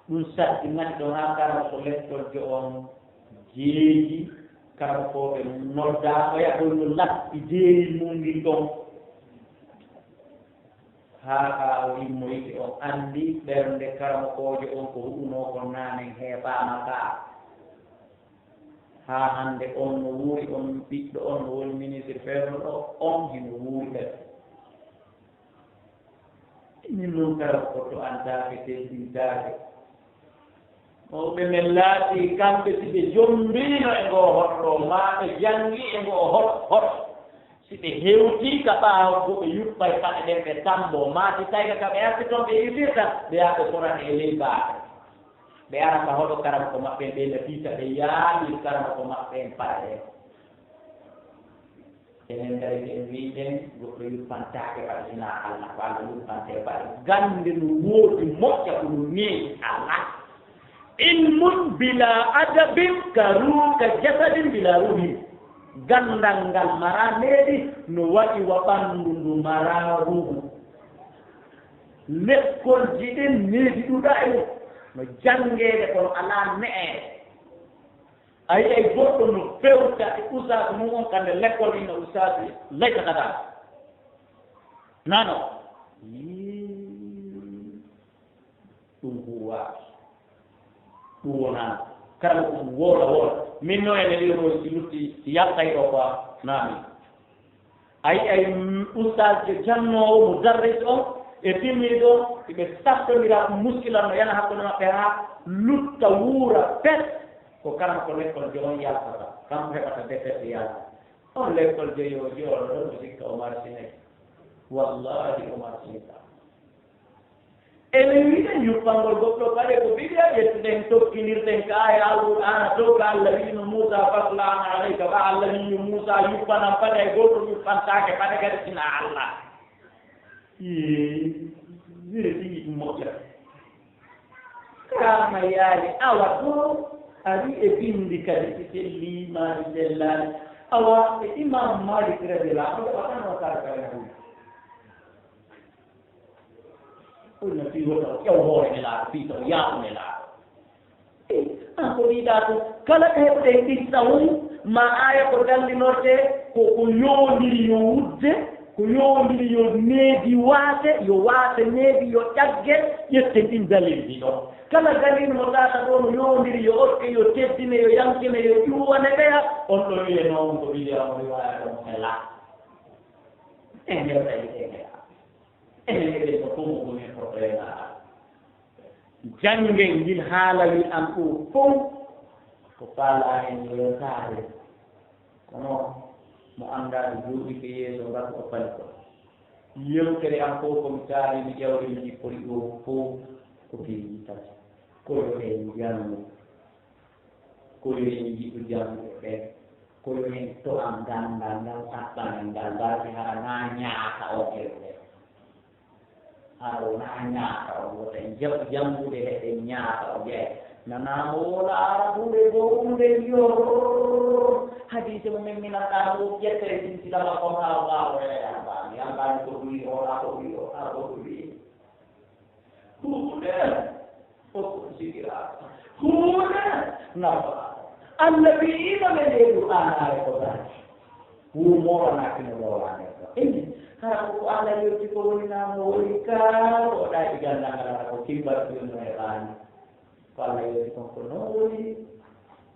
ɗum saddi ngati ɗo haa karama ko l'école jo on jeeji karama ko ɓe nodda o yahoy no lappi jeeri mumngin ɗon haa ka o immoyde on anndi ɓernde karama koojo on ko huɗunoo ko naanen heeɓaama kaa haa hannde on no wuuri on ɓiɗɗo on no woni ministre feewno ɗo on hino wuuri ɓe min noon kara ko to antaake teddintaake mawɓe men laati kamɓe si ɓe jombino e ngoo hoɗɗo maa ɓe janngi e ngoo hoɗ si ɓe heewtii ka ɓaawo go ɓe yuɓɓa e paɗe ɗen ɓe tambo maati tawika ka ɓe arti toon ɓe irtirta ɓe yaa ɓe korani e ley baaɓe ɓe ara ka hoɗo karama ko maɓɓe ɓe no fiita ɓe yaaɓi karama ko maɓɓe en paɗe enen darike en wiiɗen goɗɗo yuppantaake paɗe sina Allah ko Allah yuppante paɗe gannde no woodi moƴƴa ko no neewi Allah ilmun bila adabin ka jasadin bila ruhin gandal ngal mara neeɗi no waɗi wa ɓanndu ndu mara ruhu lekkolji ɗen needi ɗuɗa e no janngeede kono alaa ne'ee a yiyay goɗɗo no fewta e usage mum on kamnde l'école ina usage laytataɗaa nano ɗum huwaaki ɗum wonaa kala ko ɗum woola min no ene ɗiɗo si lutti yaltay ɗo quoi naami a yiyay usage jannoowo mo darris on e timmii ɗo ɓe sattondira muskila no yana hakkunde maɓɓe haa lutta wuura pet ko karama ko l'école jo on yaltata kanko heɓata defeɓe yalta on l'école joyoji oɗo ɗon mo sikka Omar Sinay wallahi Omar Sinay ene wiɗen yuppangol goɗɗo kadi ko biɗa ƴettuɗen tokkinirɗen ka e alqur'ana to ko Allah wiino Moussa faslana alayka ba Allah wiino Moussa yuppanan paɗe e goɗɗo yuppantake paɗe kadi sina Allah wire ɗigi ɗum moƴƴata kama yaali awa to ari e bindi kadi si sellimaari sellaani awa e imam Malik radiyallahu anhu waɗano kala kala huuɗi oyno fii woto ƴew hoore ne laaɗo fii taw yaaɓu ne laaɗo an ko ɗiɗaa to kala ko heɓɗen ɗissa woni ma aaya ko dallinorte ko yoondiri yo wudde ko yoondiri yo needi waate yo waate needi yo ƴagge ƴetten ɗin dalilji ɗo kala dalil mo laata ɗo no yoondiri yo oɗke yo teddine yo yankine yo ƴuwane ɓeya on ɗo wiye noon ko wiiyamo riwaya ɗon hela en heɓɗayi ɗe ene ko fof mo woni probléme jannge ngil haala wi an ɗo fof ko faala en yotaade kono mo anndaɗo jooɗike yeeso ngatu o pali ko yewtere an fof komi taari mi ƴewrimi poli ɗo fof ko beeji tati koyo en jangu koyo en yiɗo janguɓe ɓe koyo en to am gandal ngal saɓɓanel ngal mbaasi hara na ñaata o ƴewɓe haro na ñaata o wota en jaɓ jangude heɗe ñaata o ƴee nanama wola arabude go umde yo hadise mo men minanɗa ɗo ƴettere sinsilama comme ha wawo eambani yambani ko ɗuwi oɗa ko ɗuwi o ara ko ɗuwi huuɗe foko sigira huuɗe nafa allah wiima men eɗu anare ko dani wumoranakino ɗowane ɗo hara ko Allah yerti ko woni naamo woni ka oɗa e gandal ko kimbattuno e ɓaani ko Allah yerti kon ko noon woni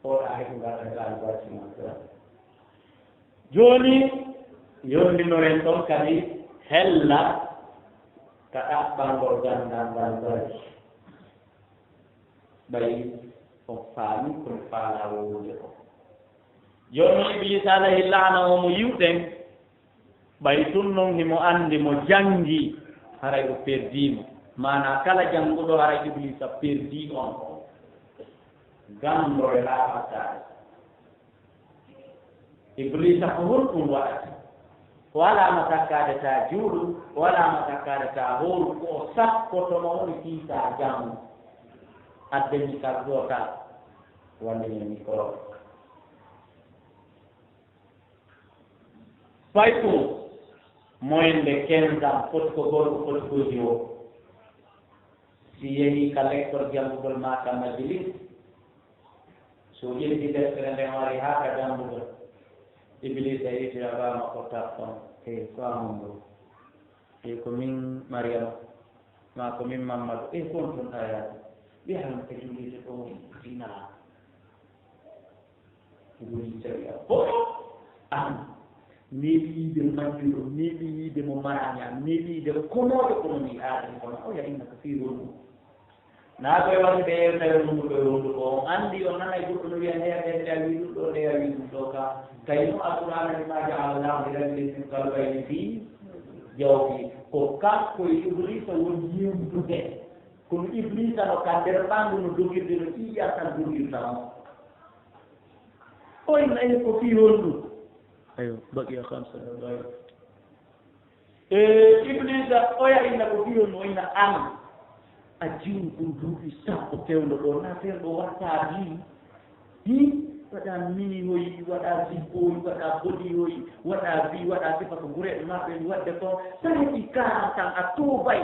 oɗa he ko ngal e ɓaani battima jooni yondinoren ɗon kadi hella ka ɗaɓɓangol gandal ngal bari ɓayi on faami kono faala wowude ko jooni noon Iblisa alayhi laana omo yiwɗen ɓay tun noon himo anndi mo janngi haray o perdimo mana kala jannguɗo haray Iblisa perdi on gandore laaɓattaade Iblisa ko honɗum waɗata walama takkaade ta juuɗu walama takkaade ta hooru ko o sakkotono woni fiisa janngu addeni kal gootal wallini micro fay ɗum moyenne 15 ans foti ko gorko foti ko jiwo si yehi ka l'école janngugol ma ka majalis so ƴetti deftere nden wari haa ka janngugol Iblisa yitira bama ko tappon e famundo e ko min Mariama ma ko min Mamadou e kon ton ayade wiyan ko Iblisa ɗo dina Iblis ya fof neɗi yiide majjuro neɗi yiide mo maraña neɗi yiide konoɗo kono mi aadani kono o ya innaka fii wonɗum naa koye waɗi ɓe yewtawe ɗum koye wondu ko on anndi on nana e goɗɗo no wiya ndeyaɓede a wi ɗum ɗo nde a wi ɗum ɗo ka kayno alqur'anani ma jaalallahu lirajulin kalbayni fi jawfi ko kanko e iblisa woni yemdude kono iblisa no ka nder ɓanndu no dogirde no ƴiƴan tan dogirtamo o inna en ko fii honɗum ayo baqiya hamsa iblisa oya inna ko fii honɗum o inna an a jiwni ɗum duuɓi sappo fewndo ɗo nafer ɗo watta bi waɗa minihoyi waɗa zippoyi waɗa bodihoyi waɗa bi waɗa sifa ko gureɗe maɓɓe wadde ko sa heɓi 40 ans a tuubay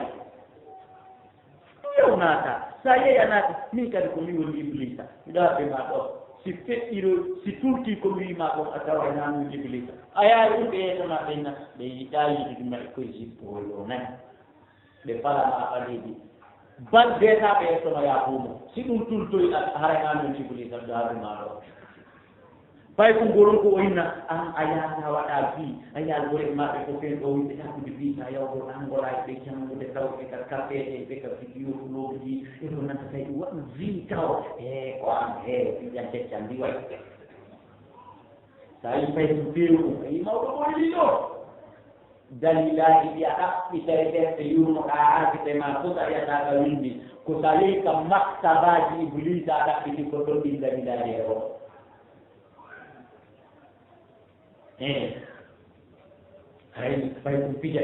yew naata sa yeyi a naata min kadi ko mi woni iblisa miɗo haɓɓe ma ɗo si feƴƴiro si tulti ko mi wima ɗon a tawa nanu iblisa a yaari ɗum ɓe yeetoma ɓenna ɓe yiɗa yiɗi maɓe koye zippoyi o nani ɓe palama ɓaleji bandetaɓe yettono yahumo si ɗum tultoyi haraynanon iblisa ɗo haɓe ma ɗo fay ko ngoron ko o inna an a yahata waɗa bi a yaha gore maɓe ko fen ɗo yimɓe takude bisa yawgo angola ɓe jangude tawɓe ka karɓeɗe ɓe ka fiɗiyo fuloji e ko nanta tawi ɗum waɗum vi taw e ko an he fiƴan deccan ndi way sa yi fay ɗum feeru ɗum ayi mawɗo ɓolli ɗo dalilaji ɗi a ɗaɓɓita e ɗefte yurmoɗa aafite ma fof a yiyataka windi ko sa yehi ka maktabaji iblisa a ɗaɓɓiti ko ɗon ɗin dalilaji e o hay fay ɗum pije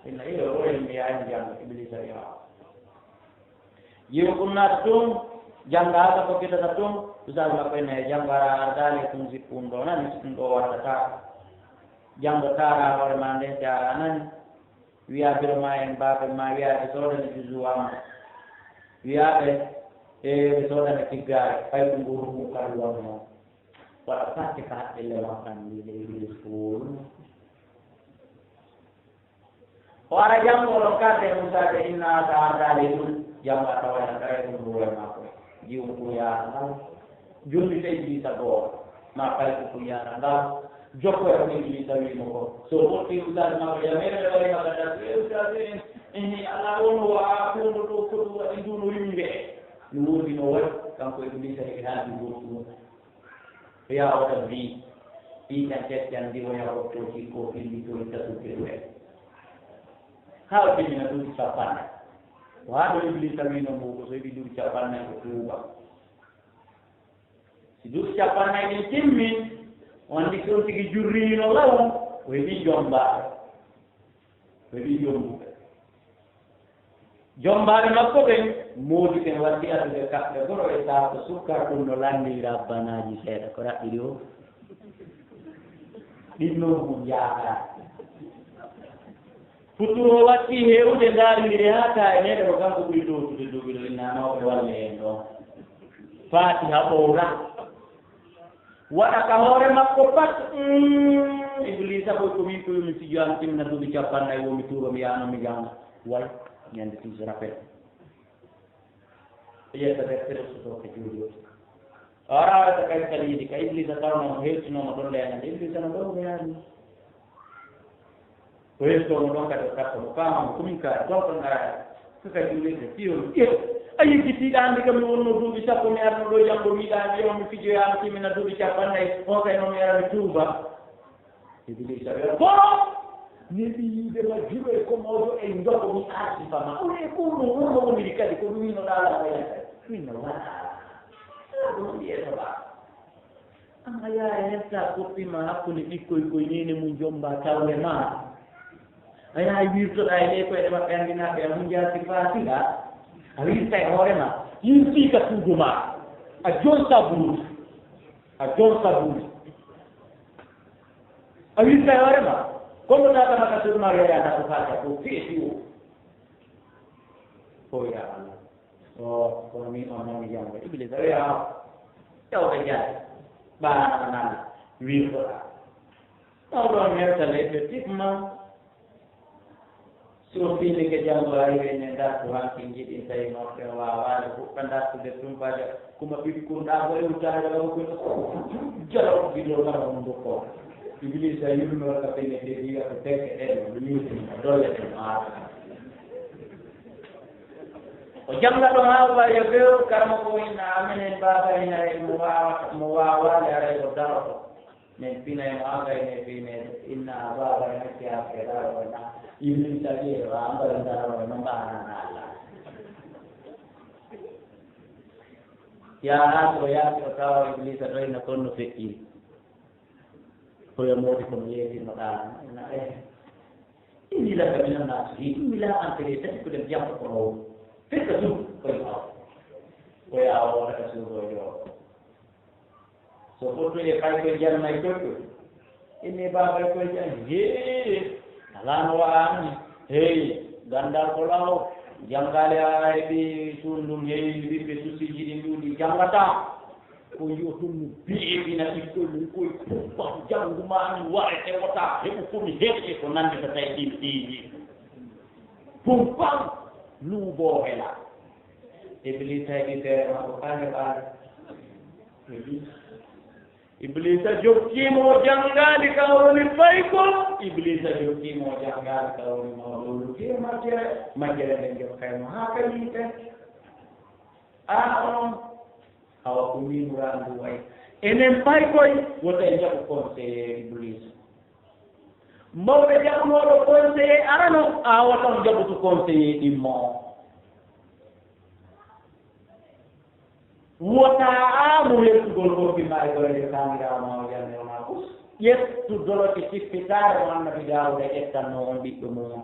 inna iyo oyen mi yaani jannga iblisa yaha yiwo ɗum naata toon jannga haka ko kitata toon usage makko ene janngara ardali tum sippum ɗo nani ɗum ɗo wattata janngo taara hoore ma nden si a nani wiya biro ma en baaɓe ma wiyaɓe soodane jusuwama wiyaɓe ɓe soodane tiggare fay ɗum ɓuru mum kadi wonno waɗa parte ka haqqille makkan wiide iblis fool o ara janngo ɗon karde musade inna ta ardali ɗum janngo a tawayna kare ɗum ɗuwe makko jiwum ɗum yaara ngal jolli te iblisa goto ma fay ko ɗum yaara ngal jokko e ko iblisa wimo ko so wotti usade makko jamere ɓe wari makada usade ini ala wono a fondo ɗo ko ɗum waɗi nduno yimɓe no woodi no waɗi kanko iblisa e haaldi goɗɗum ya wata vi kan tettan ndi wona wottoji ko filli to tatude ɗumen haa timina ɗum capanɗe ko haa ɗo iblisa wino mbuko so yiɗi ɗum capannay ko tuuba si ɗum capannay ɗin timmin wandi ɗon tigi jurriino law o heɓi jombaaɓe o heɓi jombuɓe jombaaɓe makko ɓen moodi ɓen waddi adude kaɓɓe goro e saako sukkar ɗum no lanndi rabbanaji seeɗa ko raɓɓiɗi o ɗinnoon mum yaakaar futuro watti heewde ndaarindiri haa taa e meɗe ko kanko ɓuri ɗowtude duɓiɗo innanooɓe walle en ɗon faatiha ɓowra waɗa ka hoore makko pat iblisa koy ko min koyomi fijo an timna duuɓi capannayyi womi tuuro mi yaano mi janga way ñande tis rappel ƴetta deftere soto ko juuɗi o arawata kay kadi yiɗi ka iblisa tawnomo hewtinomo ɗon leeñande iblisa no ɗon ko yaani ko hewtomo ɗon kadi o kattomo famamo komin kaari ton kon ara kaka juulirde fiyomi a yiggitiiɗa hannde kam mi wonno duuɓi sappo mi arno ɗo janngo miiɗa wiyo mi fijoyaama timmina duuɓi capannayyi o kay noon mi ara mi tuuba iblisa ɓe kono neɗi yiidema juɓe ko mawɗo e ndogo mi arsifama one ko ɗum wonno woniri kadi ko ɗum wino ɗaala wayata minno waɗa ɗum mbiyetoɗa an a yaha hetta koppima hakkude ɓikkoy koye nene mum jomba tawle ma a yaha wirtoɗa e ɗe koyeɗe maɓɓe anndinaɓe a hunjaati fatiha a wirta e hoore ma yirtiika suudu ma a jonta buuti a wirta e hoore ma kono tata maka sudma yeyata ko fatiha ko feeti o o ya Allah o kono min on noon mi jannga iblisa wiya ƴewɓe jaade ɓaanama nana wirtoɗa taw ɗon hewta leɗɗe tifma so fiinde ke janngo ari ne dartu hanki jiɗi tawi morte wawaade huɓɓa dartude tumpaade kuma ɓikkurɗa ko rewtaade ɗo ko jalo giɗo kala on dokko iblis a yurno ka pene de wiya ko tekke ɗen ɗo yurtino dolle ɗen aata o jangaɗo hawba yo bew karma ko inna aminen baba en hay mo wawaade aray o daroto men pina en agayne pinede inna baba en hacci hakke darona iblis a wiye o ambara daroo no mbanana allah yaha to yaati o tawa iblis a ɗoyna toon no feƴƴiri koye moodi kono yeedirno ɗaana ena inni laka min annasihin inni la entré tati ko ɗen jamta ko row fekka sum koye aw koye aw wonata suudoje o so ɓottude fay koye jarnay toɗɗo inni babay koye jan hee alano wa'ani hey gandal ko law jangale a heɓi tundum heewi ɓiɓɓe susiji ɗi nduuɗi jangata ko yotum bi'ina ɗiɗɗoɗum koye puppa janngumani warete wota heɓu komi heɓe ko nande so tawi ɗin ɗiiji pumpan luubo hela iblis heɓi feere makko kane ɓaade iblisa jokkimo janggaali kawroni faykol iblisa jokkimo janggaali kawroni mawɗolu ke majjere nden jokkayno haa kaliite a on awa ko winurandu way enen faykoy wota e jaɓu conseiller iblis mawɓe jaɓunoɗo conseiller arano a woton jaɓutu conseiller ɗimmo o wota amu yettugol kofimae gorede kamirawo jande wona ko ƴettudoloke sippitare o annabi dawuda ƴettanno on ɓiɗɗo mum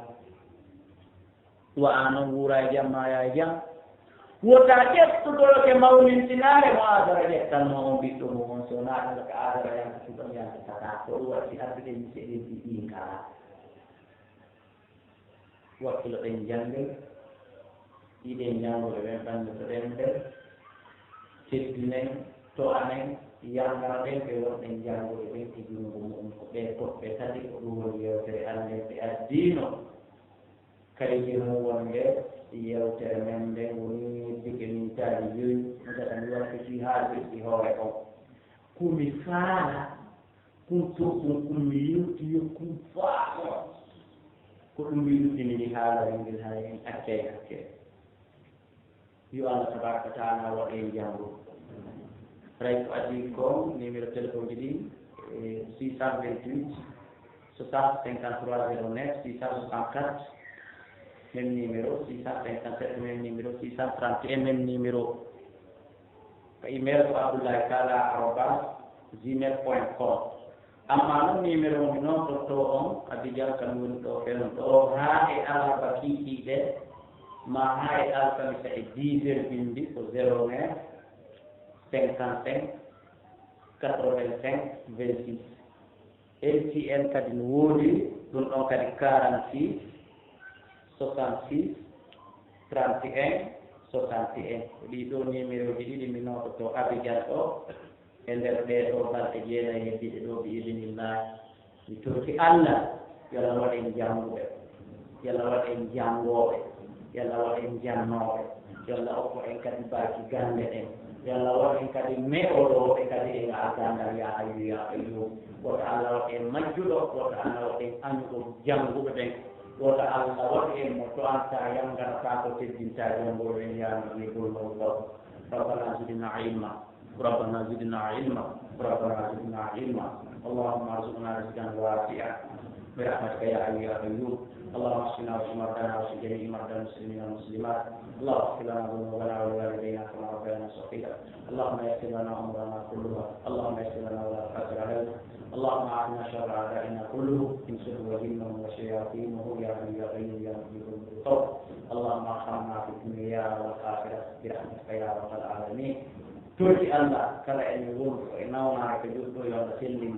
wa anon wuura e jam maya e jam wota ƴettudoloke mawnintinare mo adara ƴettanno on ɓiɗɗo mum so naɗaloke adara yanko suɗon yanke tata ko ɗum watti addude mi seɗeji ɗin kala wakkilo ɗen janngel ɗiɗen janngude ɓen ɓande to ɗen nder teddinen to anen yangara ɗen ɓe wonɗen janngude ɓen e junngo mum ko ɓe toɓɓe tati ko ɗum woni yewtere annden ɓe addino kadi jemum wonde yewtere men nden woni bige mintaji joyi no gata mi wakkiti haa ɓirɗi hoore o komi faala kum toɗɗum kummi yewtiyo kum faaɗo ko ɗum yewtinini haalare ngel hay en accay hakke yo Allah tabaraka taala waɗe janngo ray ko addi ko numéro téléphone ji ɗi 628 60 53 09 664 même numéro 657 même numéro 631 même numéro ko email ko abdoulaye.kala@gmail.com amma noon numéro mo noon to on Abidjan kam woni ɗo fen ɗo haa e alarba kiikiiɗe ma haa e alkamisa e 10 heures bindi ko 09 55 85 26 LCN kadi no woodi ɗum ɗon kadi 46 66 31 61 ɗiɗo numéro ji ɗiɗi mi nototo Abidjan ɗo e nder ɗeɗo balɗe jeenayi heddiɗe ɗo bi idinillah mi torti Allah yo Allah waɗen jannguɓe yo Allah waɗen janngoɓe yo Allah waɗen jannoɓe yo Allah okko en kadi baaki gande ɗen yo Allah waɗen kadi meɗoɗoɓe kadi en algandal ya hayyu ya qayyum woto Allah waɗen majjuɗo woto Allah waɗen anduɗo jannguɓe ɓen woto Allah waɗen mo to anta yangarata ko teddinta janngoɓe en yamani golmawɗo ربنا زدنا علما ربنا زدنا علما ربنا زدنا علما اللهم ارزقنا رزقا واسعا برحمتك يا حي يا قيوم اللهم اشفنا واشف مرضانا واشف جميع مرضى المسلمين والمسلمات اللهم اغفر لنا ذنوبنا ولوالدينا كما ربيانا صغيرا اللهم يسر لنا امرنا كلها اللهم يسر لنا ولا تحزن علينا اللهم اعنا شر اعدائنا كله من شر وجنه وشياطينه يا حي يا قيوم يا مجيب الطوب اللهم ارحمنا في الدنيا والاخره برحمتك يا رب العالمين توجي الله كلا ان يقول اننا كجوز يوم سلم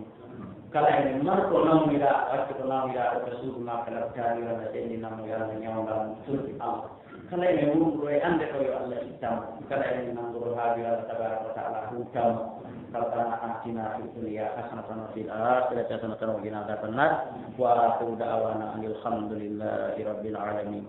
kala ene marko nawmira wacce ko nawmira o ko suudu ma kala taari walla ɗenni nammo yo Allah ñawndam turki Allah kala ene wurɗo e annde to yo Allah ittama kala ene nanngoro haaji Allah tabaraka wa taala huttama ربنا آتنا في الدنيا حسنة وفي الآخرة حسنة وقنا عذاب النار وآخر دعوانا أن الحمد لله رب العالمين.